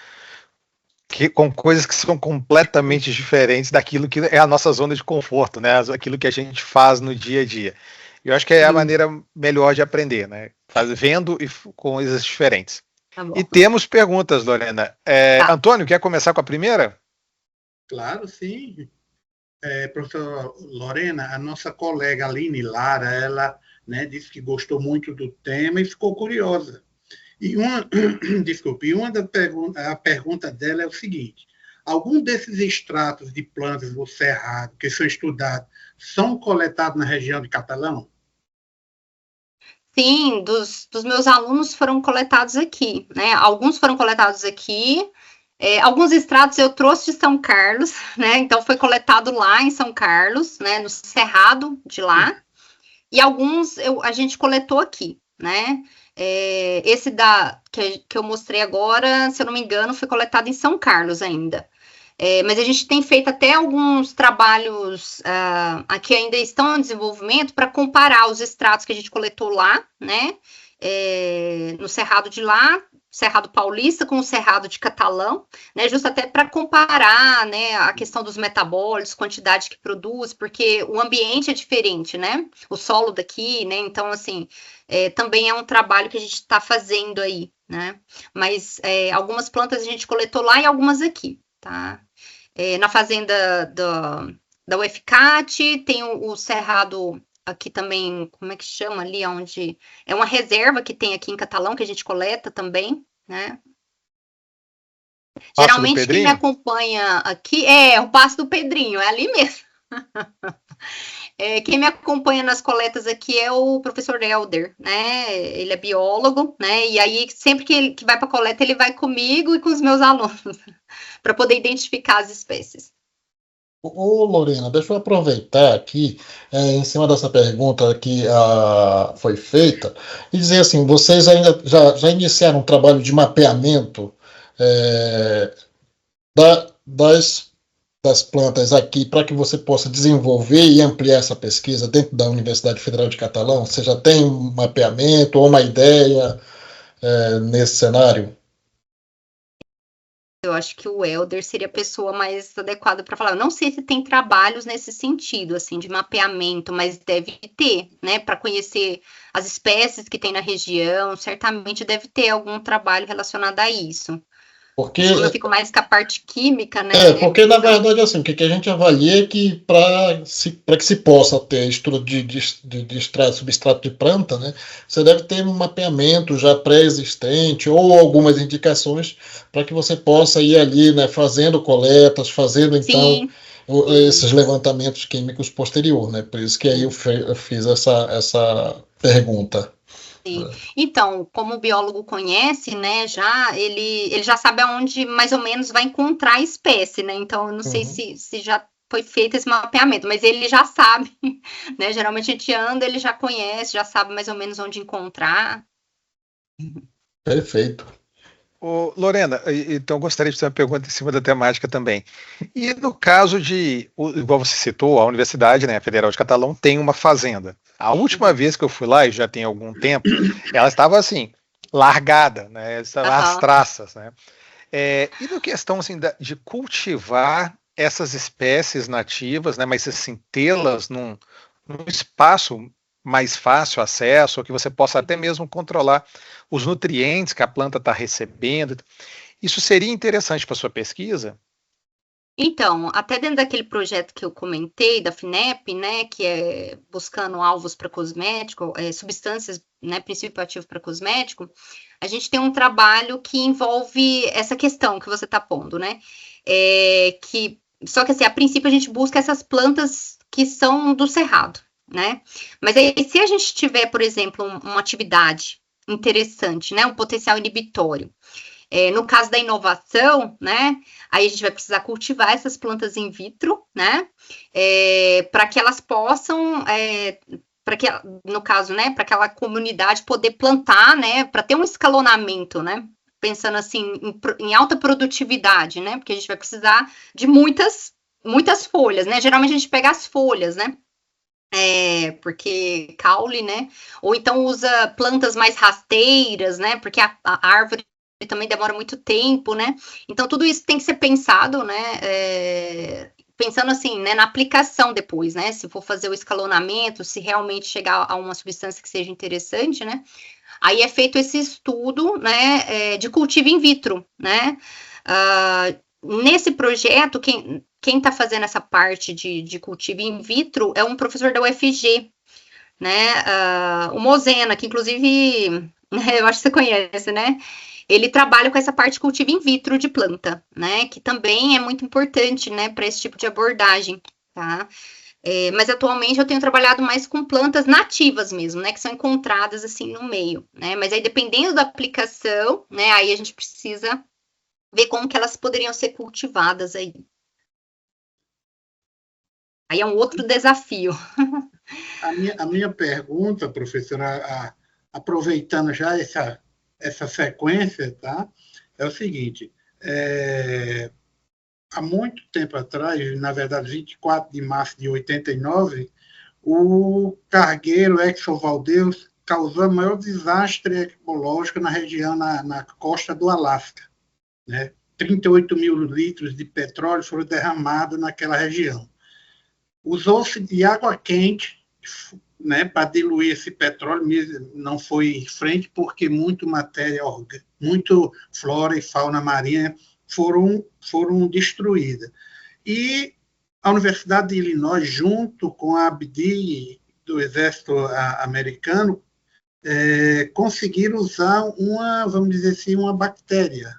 com coisas que são completamente diferentes daquilo que é a nossa zona de conforto, né? Aquilo que a gente faz no dia a dia. Eu acho que é a maneira melhor de aprender, né? Vendo e com coisas diferentes. Tá bom. E temos perguntas, Lorena. Tá. Antônio, quer começar com a primeira? Claro, sim. Professora Lorena, a nossa colega Aline Lara, ela, né, disse que gostou muito do tema e ficou curiosa. E a pergunta dela é o seguinte: algum desses extratos de plantas do Cerrado que são estudados são coletados na região de Catalão? Sim, dos meus alunos foram coletados aqui, né? Alguns foram coletados aqui. Alguns extratos eu trouxe de São Carlos, né? Então foi coletado lá em São Carlos, né? No Cerrado de lá. E alguns a gente coletou aqui, né? Esse que eu mostrei agora, se eu não me engano, foi coletado em São Carlos ainda. Mas a gente tem feito até alguns trabalhos que ainda estão em desenvolvimento para comparar os extratos que a gente coletou lá, né? No Cerrado de lá, Cerrado Paulista com o Cerrado de Catalão, né, justo até para comparar, né, a questão dos metabólitos, quantidade que produz, porque o ambiente é diferente, né, o solo daqui, né, então, assim, também é um trabalho que a gente está fazendo aí, né, mas algumas plantas a gente coletou lá e algumas aqui, tá, na fazenda da UFCAT, tem o Cerrado aqui também, como é que chama ali, onde é uma reserva que tem aqui em Catalão, que a gente coleta também, né? Passo do Geralmente quem me Pedrinho? acompanha aqui é o Passo do Pedrinho, é ali mesmo. Quem me acompanha nas coletas aqui é o professor Helder, né? Ele é biólogo, né? E aí, sempre que vai para a coleta, ele vai comigo e com os meus alunos, para poder identificar as espécies. Ô, Lorena, deixa eu aproveitar aqui, em cima dessa pergunta que foi feita, e dizer assim, vocês ainda já iniciaram um trabalho de mapeamento das plantas aqui para que você possa desenvolver e ampliar essa pesquisa dentro da Universidade Federal de Catalão? Você já tem um mapeamento ou uma ideia nesse cenário? Eu acho que o Helder seria a pessoa mais adequada para falar. Eu não sei se tem trabalhos nesse sentido, assim, de mapeamento, mas deve ter, né, para conhecer as espécies que tem na região, certamente deve ter algum trabalho relacionado a isso. Porque Como eu fico mais com a parte química, né? porque na verdade assim, o que a gente avalia é que para que se possa ter estudo de substrato de planta, né, você deve ter um mapeamento já pré-existente ou algumas indicações para que você possa ir ali, né, fazendo coletas, fazendo então esses levantamentos químicos posterior, né? Por isso que aí eu fiz essa pergunta. Sim. Então, como o biólogo conhece, né, ele já sabe aonde mais ou menos vai encontrar a espécie, né? Então, eu não sei se já foi feito esse mapeamento, mas ele já sabe, né? Geralmente a gente anda, ele já conhece, já sabe mais ou menos onde encontrar. Perfeito. Ô, Lorena, então gostaria de fazer uma pergunta em cima da temática também. E no caso igual você citou, a Universidade, né, Federal de Catalão tem uma fazenda. A última vez que eu fui lá, e já tem algum tempo, ela estava assim, largada, né, estava às traças, né. E na questão assim, de cultivar essas espécies nativas, né, mas assim, tê-las num espaço mais fácil acesso, ou que você possa até mesmo controlar os nutrientes que a planta está recebendo. Isso seria interessante para a sua pesquisa? Então, até dentro daquele projeto que eu comentei, da FINEP, né, que é buscando alvos para cosmético, substâncias, né, princípio ativo para cosmético, a gente tem um trabalho que envolve essa questão que você está pondo, né, só que assim, a princípio a gente busca essas plantas que são do cerrado, né, mas aí se a gente tiver, por exemplo, uma atividade interessante, né, um potencial inibitório, no caso da inovação, né, aí a gente vai precisar cultivar essas plantas in vitro, né, para que elas possam, no caso, né, para aquela comunidade poder plantar, né, para ter um escalonamento, né, pensando assim em alta produtividade, né, porque a gente vai precisar de muitas folhas, né, geralmente a gente pega as folhas, né, porque caule, né, ou então usa plantas mais rasteiras, né, porque a árvore também demora muito tempo, né? Então, tudo isso tem que ser pensado, né? Pensando assim, né, na aplicação depois, né? Se for fazer o escalonamento, se realmente chegar a uma substância que seja interessante, né? Aí é feito esse estudo, né, de cultivo in vitro, né? Nesse projeto, quem está fazendo essa parte de cultivo in vitro é um professor da UFG, né? O Mosena, que inclusive, eu acho que você conhece, né? Ele trabalha com essa parte de cultivo in vitro de planta, né? Que também é muito importante, né? Para esse tipo de abordagem, tá? Mas atualmente eu tenho trabalhado mais com plantas nativas mesmo, né? Que são encontradas assim no meio, né? Mas aí dependendo da aplicação, né? Aí a gente precisa ver como que elas poderiam ser cultivadas aí. Aí é um outro desafio. A minha pergunta, professora, aproveitando já essa sequência, tá? É o seguinte: há muito tempo atrás, na verdade, 24 de março de 89, o cargueiro Exxon Valdez causou o maior desastre ecológico na região, na costa do Alasca, né? 38 mil litros de petróleo foram derramados naquela região. Usou-se de água quente, né, para diluir esse petróleo, não foi em frente porque muito flora e fauna marinha foram destruídas. E a Universidade de Illinois, junto com a ABD do Exército Americano, conseguiram usar vamos dizer assim, uma bactéria,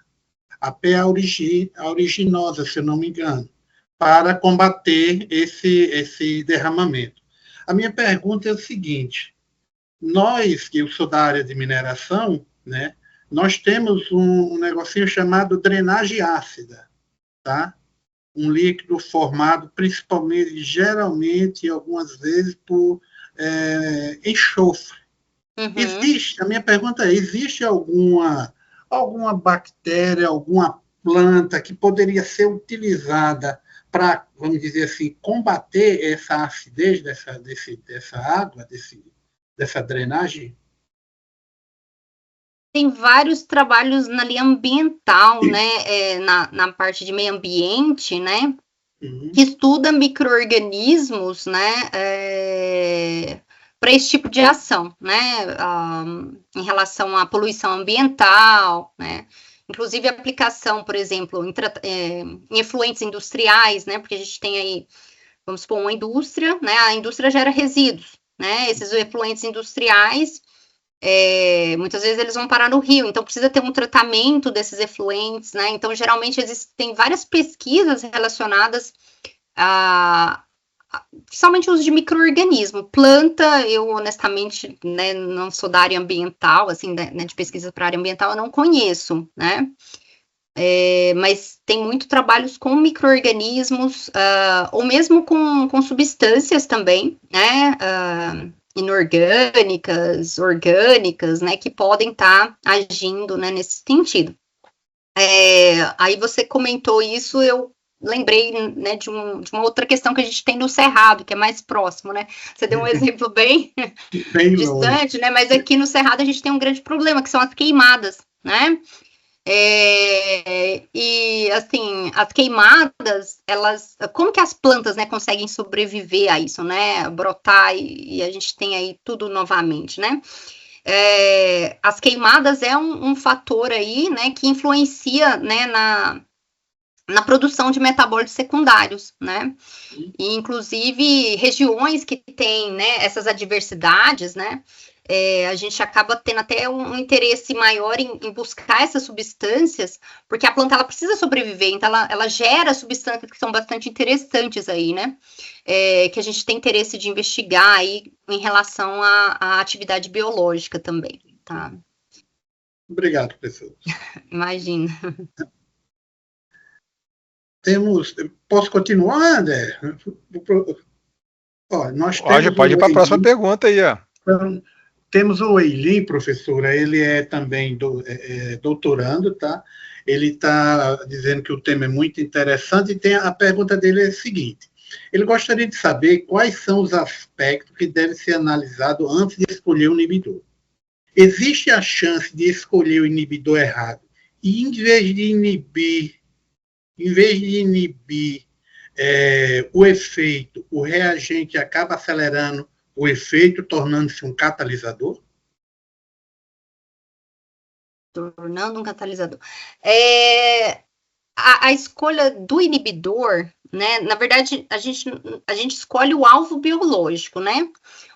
a aeruginosa, se eu não me engano, para combater esse derramamento. A minha pergunta é o seguinte: nós, que eu sou da área de mineração, né, nós temos um negocinho chamado drenagem ácida, tá? Um líquido formado principalmente, geralmente, algumas vezes, por enxofre. A minha pergunta é, existe alguma bactéria, alguma planta que poderia ser utilizada para, vamos dizer assim, combater essa acidez dessa água, dessa drenagem? Tem vários trabalhos na linha ambiental, né, na parte de meio ambiente, né, que estuda micro-organismos, né, para esse tipo de ação, né, em relação à poluição ambiental, né, inclusive a aplicação, por exemplo, em efluentes industriais, né, porque a gente tem aí, vamos supor, uma indústria, né, a indústria gera resíduos, né, esses efluentes industriais, muitas vezes eles vão parar no rio, então precisa ter um tratamento desses efluentes, né? Então, geralmente, existem várias pesquisas relacionadas principalmente o uso de micro-organismo. Planta, eu honestamente, né, não sou da área ambiental, assim, né, de pesquisa para a área ambiental, eu não conheço, né? Mas tem muito trabalhos com micro-organismos, ou mesmo com substâncias também, né? Inorgânicas, orgânicas, né, que podem estar agindo, né, nesse sentido. Aí você comentou isso, eu lembrei, né, de uma outra questão que a gente tem no Cerrado, que é mais próximo, né? Você deu um exemplo bem distante, né? Mas aqui no Cerrado a gente tem um grande problema, que são as queimadas, né? E assim, as queimadas, como que as plantas, né, conseguem sobreviver a isso, né, brotar e a gente tem aí tudo novamente, né? As queimadas é um fator aí, né, que influencia, né, na produção de metabólitos secundários, né? E, inclusive, regiões que têm, né, essas adversidades, né, a gente acaba tendo até um interesse maior em buscar essas substâncias, porque a planta ela precisa sobreviver, então ela gera substâncias que são bastante interessantes aí, né? Que a gente tem interesse de investigar aí em relação à atividade biológica também, tá? Obrigado, professor. Imagina. Posso continuar, André? Pode ir para a próxima pergunta aí, ó. Temos o Eileen, professora, ele é também doutorando, tá? Ele está dizendo que o tema é muito interessante e a pergunta dele é a seguinte: ele gostaria de saber quais são os aspectos que devem ser analisados antes de escolher o inibidor. Existe a chance de escolher o inibidor errado e, em vez de inibir o efeito, o reagente acaba acelerando o efeito, tornando-se um catalisador? Tornando um catalisador. A escolha do inibidor, né? Na verdade, a gente escolhe o alvo biológico, né?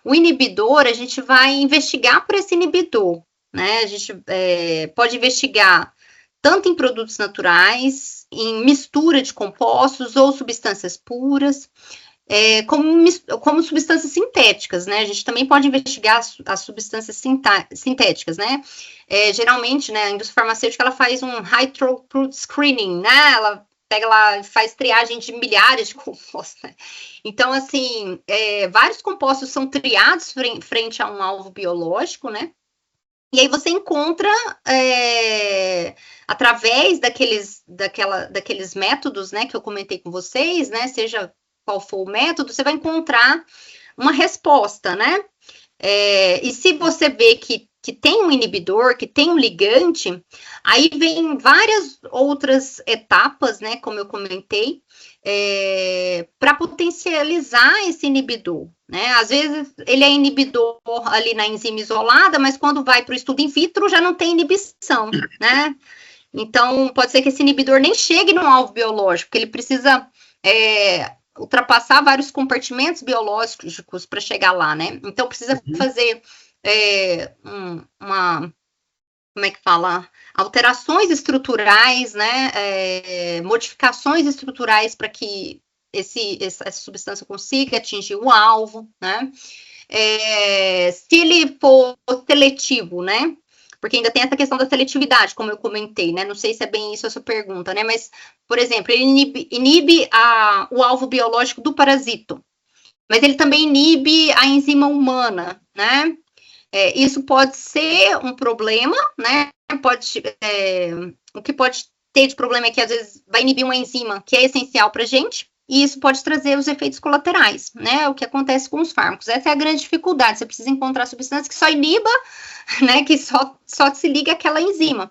O inibidor, a gente vai investigar por esse inibidor, né? A gente pode investigar tanto em produtos naturais, em mistura de compostos ou substâncias puras, como substâncias sintéticas, né? A gente também pode investigar as substâncias sintéticas, né? Geralmente, né, a indústria farmacêutica ela faz um high throughput screening, né? Ela pega lá, faz triagem de milhares de compostos, né? Então, assim, vários compostos são triados frente a um alvo biológico, né? E aí você encontra, através daqueles métodos, né, que eu comentei com vocês, né, seja qual for o método, você vai encontrar uma resposta, né? E se você vê que tem um inibidor, que tem um ligante, aí vem várias outras etapas, né, como eu comentei, para potencializar esse inibidor, né? Às vezes ele é inibidor ali na enzima isolada, mas quando vai para o estudo in vitro já não tem inibição, né? Então, pode ser que esse inibidor nem chegue no alvo biológico, porque ele precisa ultrapassar vários compartimentos biológicos para chegar lá, né? Então, precisa fazer uma como é que fala? Alterações estruturais, né? Modificações estruturais para que essa substância consiga atingir o alvo, né? Se ele for seletivo, né? Porque ainda tem essa questão da seletividade, como eu comentei, né? Não sei se é bem isso a sua pergunta, né? Mas, por exemplo, ele inibe o alvo biológico do parasito, mas ele também inibe a enzima humana, né? Isso pode ser um problema, né? O que pode ter de problema é que às vezes vai inibir uma enzima que é essencial para a gente, e isso pode trazer os efeitos colaterais, né? O que acontece com os fármacos. Essa é a grande dificuldade. Você precisa encontrar substâncias que só iniba, né? Que só se liga àquela enzima,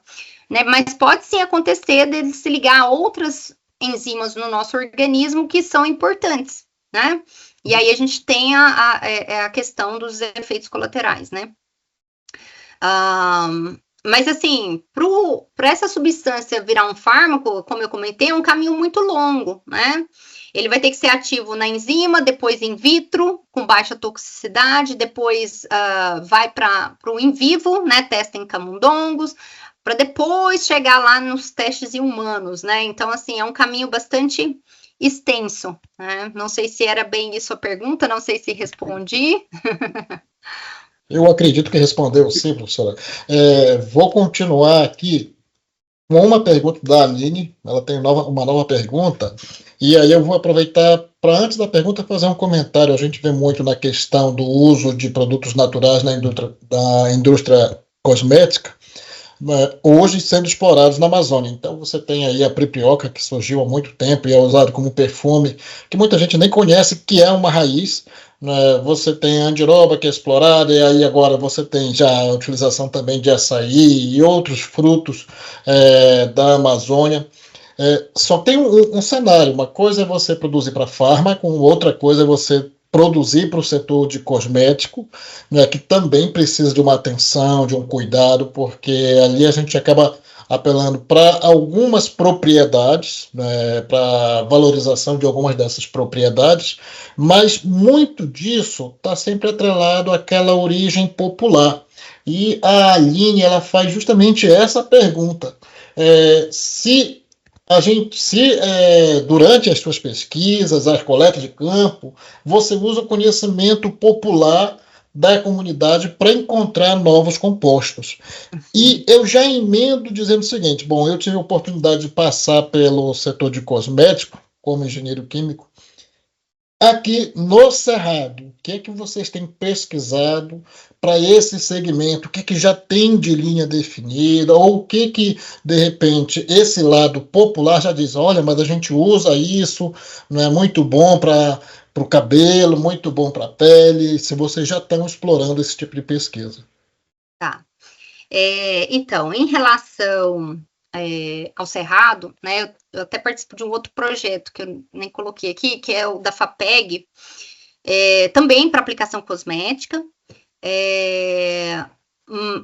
né? Mas pode sim acontecer de se ligar a outras enzimas no nosso organismo que são importantes, né? E aí a gente tem a questão dos efeitos colaterais, né? Mas, assim, para essa substância virar um fármaco, como eu comentei, é um caminho muito longo, né? Ele vai ter que ser ativo na enzima, depois in vitro, com baixa toxicidade, depois vai para o in vivo, né? Testa em camundongos, para depois chegar lá nos testes em humanos, né? Então, assim, é um caminho bastante extenso, né? Não sei se era bem isso a pergunta, não sei se respondi. Eu acredito que respondeu sim, professora. Vou continuar aqui com uma pergunta da Aline. Ela tem uma nova pergunta. E aí eu vou aproveitar para, antes da pergunta, fazer um comentário. A gente vê muito na questão do uso de produtos naturais na indústria cosmética, hoje sendo explorados na Amazônia. Então você tem aí a pripioca, que surgiu há muito tempo e é usado como perfume, que muita gente nem conhece, que é uma raiz. Você tem a andiroba, que é explorada, e aí agora você tem já a utilização também de açaí e outros frutos da Amazônia. Só tem um cenário. Uma coisa é você produzir para fármaco, outra coisa é você produzir para o setor de cosmético, né, que também precisa de uma atenção, de um cuidado, porque ali a gente acaba apelando para algumas propriedades, né, para valorização de algumas dessas propriedades, mas muito disso está sempre atrelado àquela origem popular. E a Aline, ela faz justamente essa pergunta. Se durante as suas pesquisas, as coletas de campo, você usa o conhecimento popular da comunidade para encontrar novos compostos. E eu já emendo dizendo o seguinte: bom, eu tive a oportunidade de passar pelo setor de cosmético, como engenheiro químico. Aqui no Cerrado, o que é que vocês têm pesquisado para esse segmento? O que é que já tem de linha definida? Ou o que de repente, esse lado popular já diz: olha, mas a gente usa isso, não é muito bom para o cabelo, muito bom para a pele, se vocês já estão explorando esse tipo de pesquisa. Tá. Então, em relação ao Cerrado, né, eu até participo de um outro projeto que eu nem coloquei aqui, que é o da FAPEG, também para aplicação cosmética,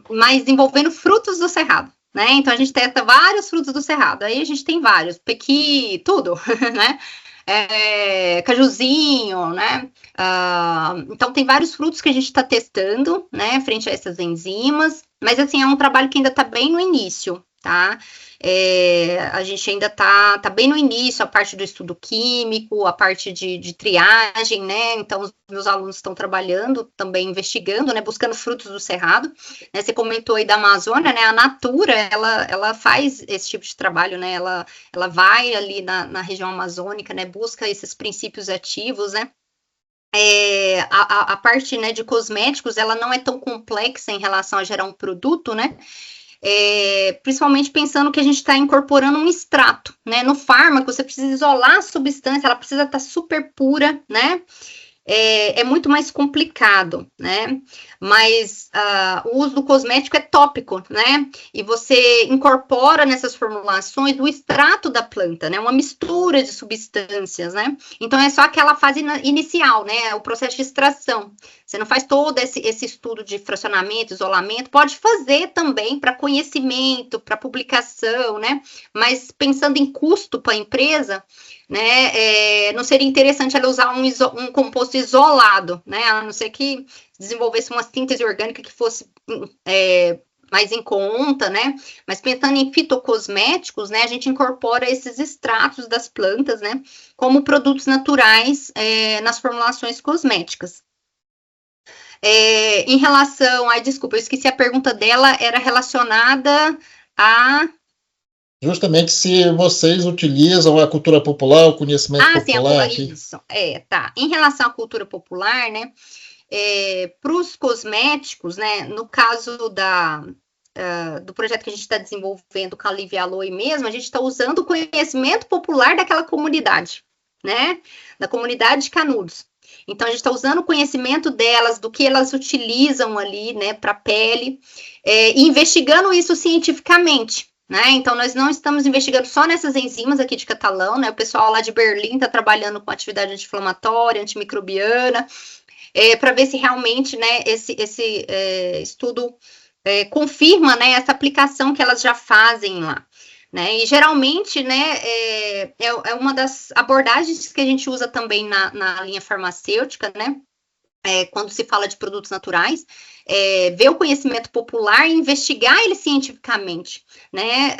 mas envolvendo frutos do Cerrado, né? Então a gente testa vários frutos do Cerrado, aí a gente tem vários, pequi, tudo, né? Cajuzinho, né? Então tem vários frutos que a gente está testando, né, frente a essas enzimas, mas assim, é um trabalho que ainda está bem no início, tá? A gente ainda tá bem no início, a parte do estudo químico, a parte de triagem, né? Então, os meus alunos estão trabalhando, também investigando, né? Buscando frutos do Cerrado. Né? Você comentou aí da Amazônia, né? A Natura, ela faz esse tipo de trabalho, né? Ela vai ali na região amazônica, né? Busca esses princípios ativos, né? A parte, né, de cosméticos, ela não é tão complexa em relação a gerar um produto, né? Principalmente pensando que a gente está incorporando um extrato, né? No fármaco, você precisa isolar a substância, ela precisa estar super pura, né? É muito mais complicado, né? Mas o uso do cosmético é tópico, né? E você incorpora nessas formulações o extrato da planta, né? Uma mistura de substâncias, né? Então é só aquela fase inicial, né? O processo de extração. Você não faz todo esse estudo de fracionamento, isolamento, pode fazer também para conhecimento, para publicação, né? Mas pensando em custo para a empresa, né, não seria interessante ela usar um composto isolado, né, a não ser que desenvolvesse uma síntese orgânica que fosse mais em conta, né? Mas pensando em fitocosméticos, né, a gente incorpora esses extratos das plantas, né, como produtos naturais nas formulações cosméticas. Em relação... Ai, desculpa, eu esqueci a pergunta dela, era relacionada a... Justamente se vocês utilizam a cultura popular, o conhecimento popular. Sim, isso. Tá. Em relação à cultura popular, né, para os cosméticos, né, no caso do projeto que a gente está desenvolvendo com a Lívia Aloe mesmo, a gente está usando o conhecimento popular daquela comunidade, né, da comunidade de Canudos. Então, a gente está usando o conhecimento delas, do que elas utilizam ali, né, para a pele, e investigando isso cientificamente, né? Então, nós não estamos investigando só nessas enzimas aqui de Catalão, né? O pessoal lá de Berlim está trabalhando com atividade anti-inflamatória, antimicrobiana, para ver se realmente, né, esse estudo confirma, né, essa aplicação que elas já fazem lá, né? E geralmente, né, é uma das abordagens que a gente usa também na linha farmacêutica, né? Quando se fala de produtos naturais, ver o conhecimento popular e investigar ele cientificamente, né,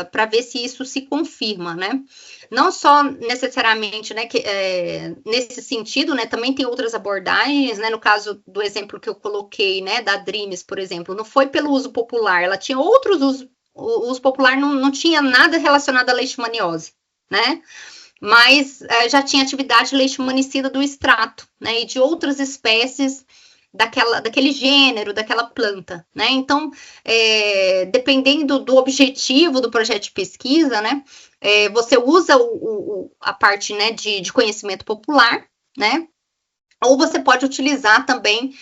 para ver se isso se confirma, né, não só necessariamente, né, nesse sentido, né, também tem outras abordagens, né, no caso do exemplo que eu coloquei, né, da Drimes, por exemplo, não foi pelo uso popular, ela tinha outros usos, o uso popular não tinha nada relacionado à leishmaniose, né, mas já tinha atividade leishmanicida do extrato, né, e de outras espécies daquele gênero, daquela planta, né, então, dependendo do objetivo do projeto de pesquisa, né, você usa a parte, né, de conhecimento popular, né, ou você pode utilizar também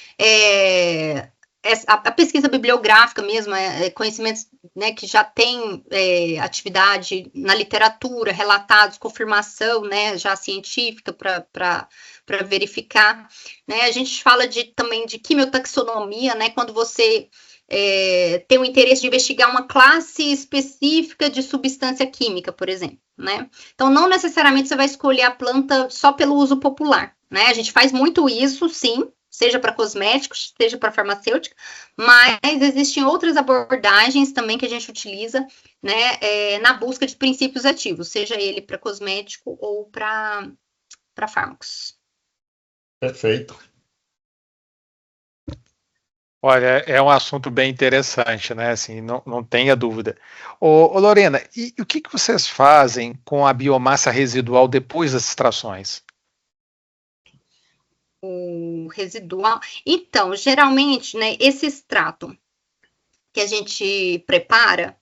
a pesquisa bibliográfica mesmo, conhecimentos, né, que já tem atividade na literatura, relatados, confirmação, né, já científica para verificar, né, a gente fala também de quimiotaxonomia, né, quando você tem o interesse de investigar uma classe específica de substância química, por exemplo, né, então não necessariamente você vai escolher a planta só pelo uso popular, né, a gente faz muito isso, sim, seja para cosméticos, seja para farmacêutica, mas existem outras abordagens também que a gente utiliza, né, na busca de princípios ativos, seja ele para cosmético ou para fármacos. Perfeito. Olha, é um assunto bem interessante, né? Assim, não tenha dúvida. Ô Lorena, e o que vocês fazem com a biomassa residual depois das extrações? O residual. Então, geralmente, né, esse extrato que a gente prepara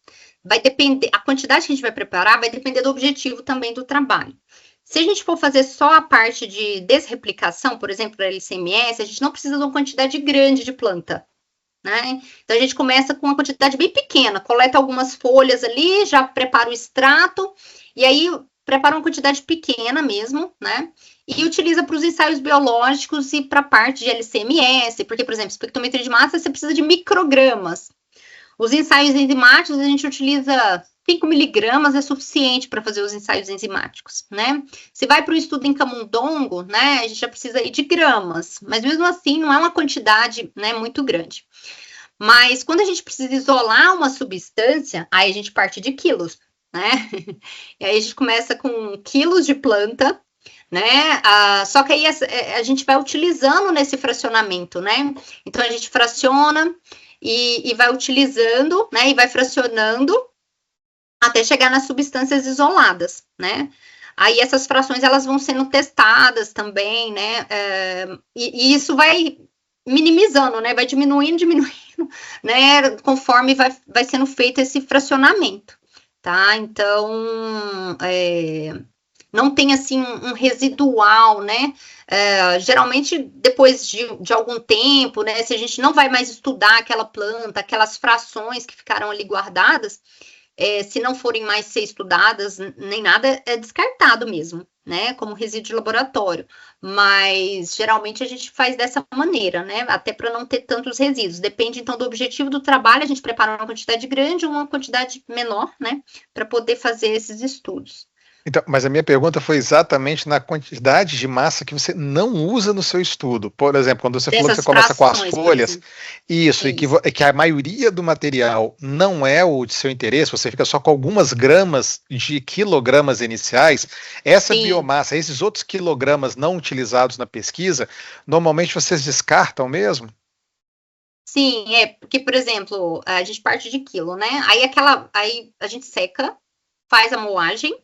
vai depender, a quantidade que a gente vai preparar vai depender do objetivo também do trabalho. Se a gente for fazer só a parte de desreplicação, por exemplo, da LCMS, a gente não precisa de uma quantidade grande de planta, né? Então, a gente começa com uma quantidade bem pequena, coleta algumas folhas ali, já prepara o extrato, e aí prepara uma quantidade pequena mesmo, né? E utiliza para os ensaios biológicos e para a parte de LCMS, porque, por exemplo, espectrometria de massa, você precisa de microgramas. Os ensaios enzimáticos, a gente utiliza 5 miligramas, é suficiente para fazer os ensaios enzimáticos, né? Se vai para o estudo em camundongo, né, a gente já precisa aí de gramas, mas mesmo assim não é uma quantidade, né, muito grande. Mas quando a gente precisa isolar uma substância, aí a gente parte de quilos, né? E aí a gente começa com quilos de planta, né? Só que aí a gente vai utilizando nesse fracionamento, né? Então a gente fraciona e vai utilizando, né? E vai fracionando até chegar nas substâncias isoladas, né? Aí essas frações elas vão sendo testadas também, né? E isso vai minimizando, né? Vai diminuindo, né? Conforme vai sendo feito esse fracionamento, tá? Então, não tem assim um residual, né? Geralmente, depois de algum tempo, né? Se a gente não vai mais estudar aquela planta, aquelas frações que ficaram ali guardadas, se não forem mais ser estudadas, nem nada, é descartado mesmo, né? Como resíduo de laboratório. Mas geralmente a gente faz dessa maneira, né? Até para não ter tantos resíduos. Depende então do objetivo do trabalho, a gente prepara uma quantidade grande ou uma quantidade menor, né? Para poder fazer esses estudos. Então, mas a minha pergunta foi exatamente na quantidade de massa que você não usa no seu estudo. Por exemplo, quando você falou que você começa com as folhas, isso. E que a maioria do material não é o de seu interesse, você fica só com algumas gramas de quilogramas iniciais, essa biomassa, esses outros quilogramas não utilizados na pesquisa, normalmente vocês descartam mesmo? Sim, porque, por exemplo, a gente parte de quilo, né? Aí a gente seca, faz a moagem,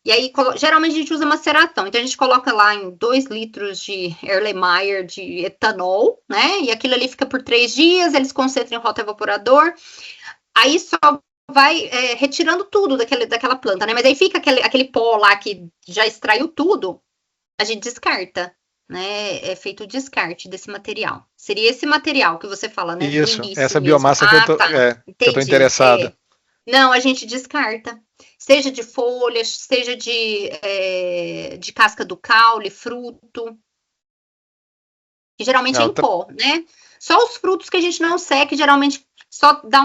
e aí, geralmente a gente usa maceratão, então a gente coloca lá em 2 litros de Erlenmeyer de etanol, né? E aquilo ali fica por 3 dias, eles concentram em rotoevaporador, aí só vai retirando tudo daquela planta, né? Mas aí fica aquele pó lá que já extraiu tudo, a gente descarta, né? É feito o descarte desse material. Seria esse material que você fala, né? Isso, essa biomassa que eu tô interessado. Não, a gente descarta. Seja de folhas, seja de casca do caule, fruto. E geralmente é em pó, né? Só os frutos que a gente não seca, geralmente só dá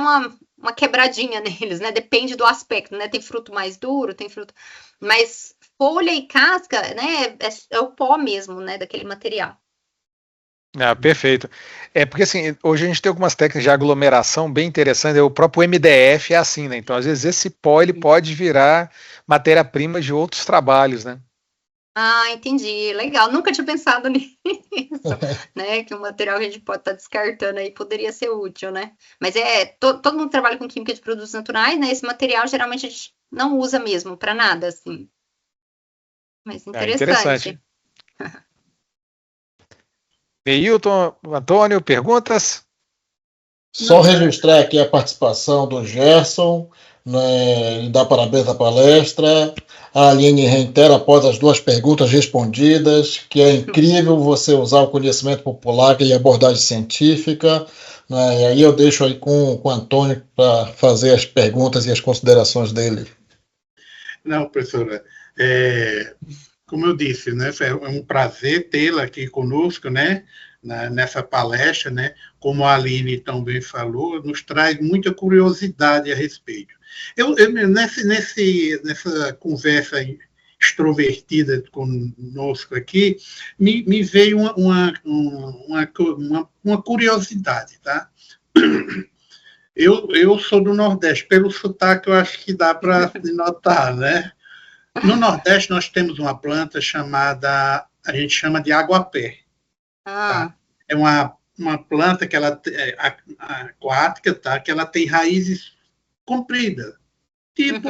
uma quebradinha neles, né? Depende do aspecto, né? Tem fruto mais duro, tem fruto... Mas folha e casca, né? É o pó mesmo, né? Daquele material. Perfeito. Porque assim, hoje a gente tem algumas técnicas de aglomeração bem interessantes, o próprio MDF é assim, né? Então, às vezes, esse pó ele pode virar matéria-prima de outros trabalhos, né? Entendi. Legal. Nunca tinha pensado nisso, né? Que o material que a gente pode estar descartando aí poderia ser útil, né? Mas todo mundo trabalha com química de produtos naturais, né? Esse material geralmente a gente não usa mesmo para nada, assim. Mas interessante. Neilton, Antônio, perguntas? Só registrar aqui a participação do Gerson, né, dá parabéns à palestra. A Aline reitera após as 2 perguntas respondidas, que é incrível você usar o conhecimento popular e a abordagem científica. Né, e aí eu deixo aí com o Antônio para fazer as perguntas e as considerações dele. Não, professora, como eu disse, né, é um prazer tê-la aqui conosco, né, nessa palestra, né, como a Aline também falou, nos traz muita curiosidade a respeito. Nessa conversa extrovertida conosco aqui, me veio uma curiosidade, tá? Eu sou do Nordeste, pelo sotaque eu acho que dá para notar, né? No Nordeste, nós temos uma planta chamada, a gente chama de aguapé. Tá? É uma planta que ela aquática, tá? Que ela tem raízes compridas, tipo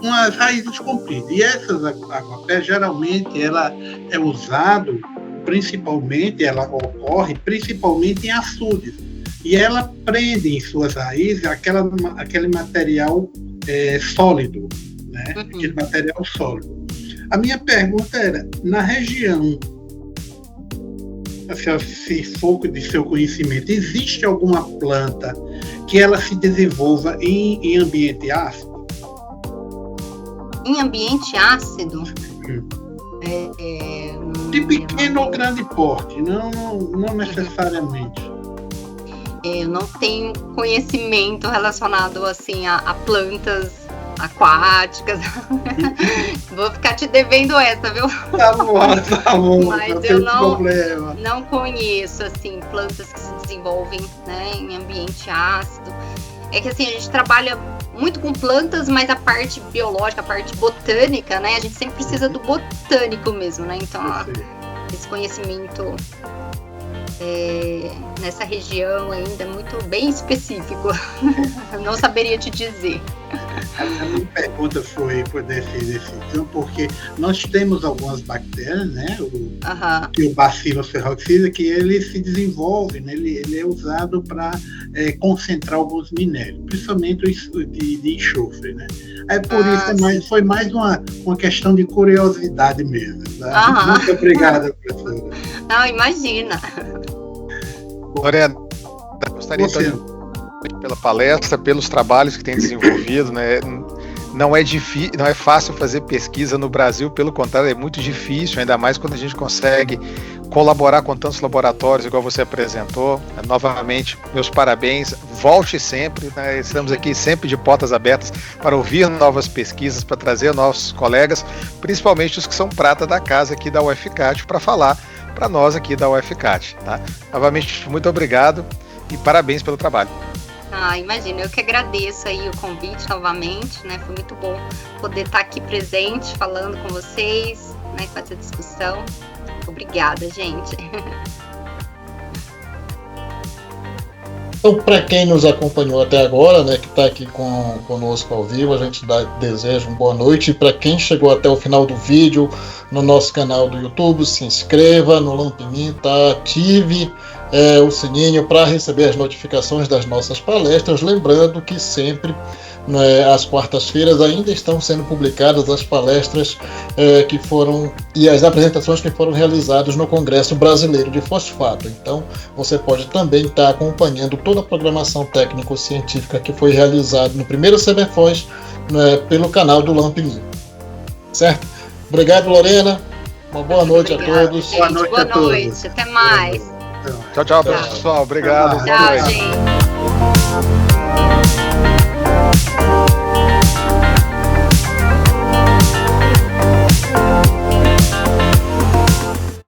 umas raízes compridas. E essas aguapé, geralmente, ela é usada principalmente, ela ocorre principalmente em açudes. E ela prende em suas raízes aquele material sólido, né? Aquele material sólido. A minha pergunta era, na região, se for de seu conhecimento, existe alguma planta que ela se desenvolva em ambiente ácido? Em ambiente ácido? De pequeno ou grande porte, não necessariamente. Eu não tenho conhecimento relacionado assim a plantas aquáticas. Vou ficar te devendo essa, viu? Tá bom. Mas eu não conheço assim plantas que se desenvolvem, né, em ambiente ácido. É que assim a gente trabalha muito com plantas, mas a parte biológica, a parte botânica, né, a gente sempre precisa do botânico mesmo, né? Então esse conhecimento nessa região ainda é muito bem específico. Não saberia te dizer. A minha pergunta foi desse então, porque nós temos algumas bactérias, né? O Bacillus ferroxida, que ele se desenvolve, né? Ele é usado para concentrar alguns minérios, principalmente de enxofre, né? Por isso, foi mais uma questão de curiosidade mesmo. Tá? Muito obrigada, professora. Não, imagina. Lorena, gostaria de pela palestra, pelos trabalhos que tem desenvolvido, né? Não é fácil fazer pesquisa no Brasil, pelo contrário, é muito difícil, ainda mais quando a gente consegue colaborar com tantos laboratórios, igual você apresentou. Novamente, meus parabéns, volte sempre, né? Estamos aqui sempre de portas abertas para ouvir novas pesquisas, para trazer nossos colegas, principalmente os que são prata da casa aqui da UFCAT, para falar para nós aqui da UFCAT. Tá? Novamente, muito obrigado e parabéns pelo trabalho. Imagina, eu que agradeço aí o convite novamente, né? Foi muito bom poder estar aqui presente, falando com vocês, né? Com essa discussão. Obrigada, gente. Então, para quem nos acompanhou até agora, né, que está aqui conosco ao vivo, a gente deseja uma boa noite. E para quem chegou até o final do vídeo, no nosso canal do YouTube, se inscreva no Lampinin, tá? Ative o sininho para receber as notificações das nossas palestras. Lembrando que sempre, às quartas-feiras, ainda estão sendo publicadas as palestras que foram e as apresentações que foram realizadas no Congresso Brasileiro de Fosfato. Então, você pode também estar acompanhando toda a programação técnico-científica que foi realizada no primeiro CBFOS pelo canal do Lampinin. Certo? Obrigado, Lorena. Uma boa noite a todos. Gente, boa noite. Até mais. Tchau, pessoal. Obrigado. Tchau, gente.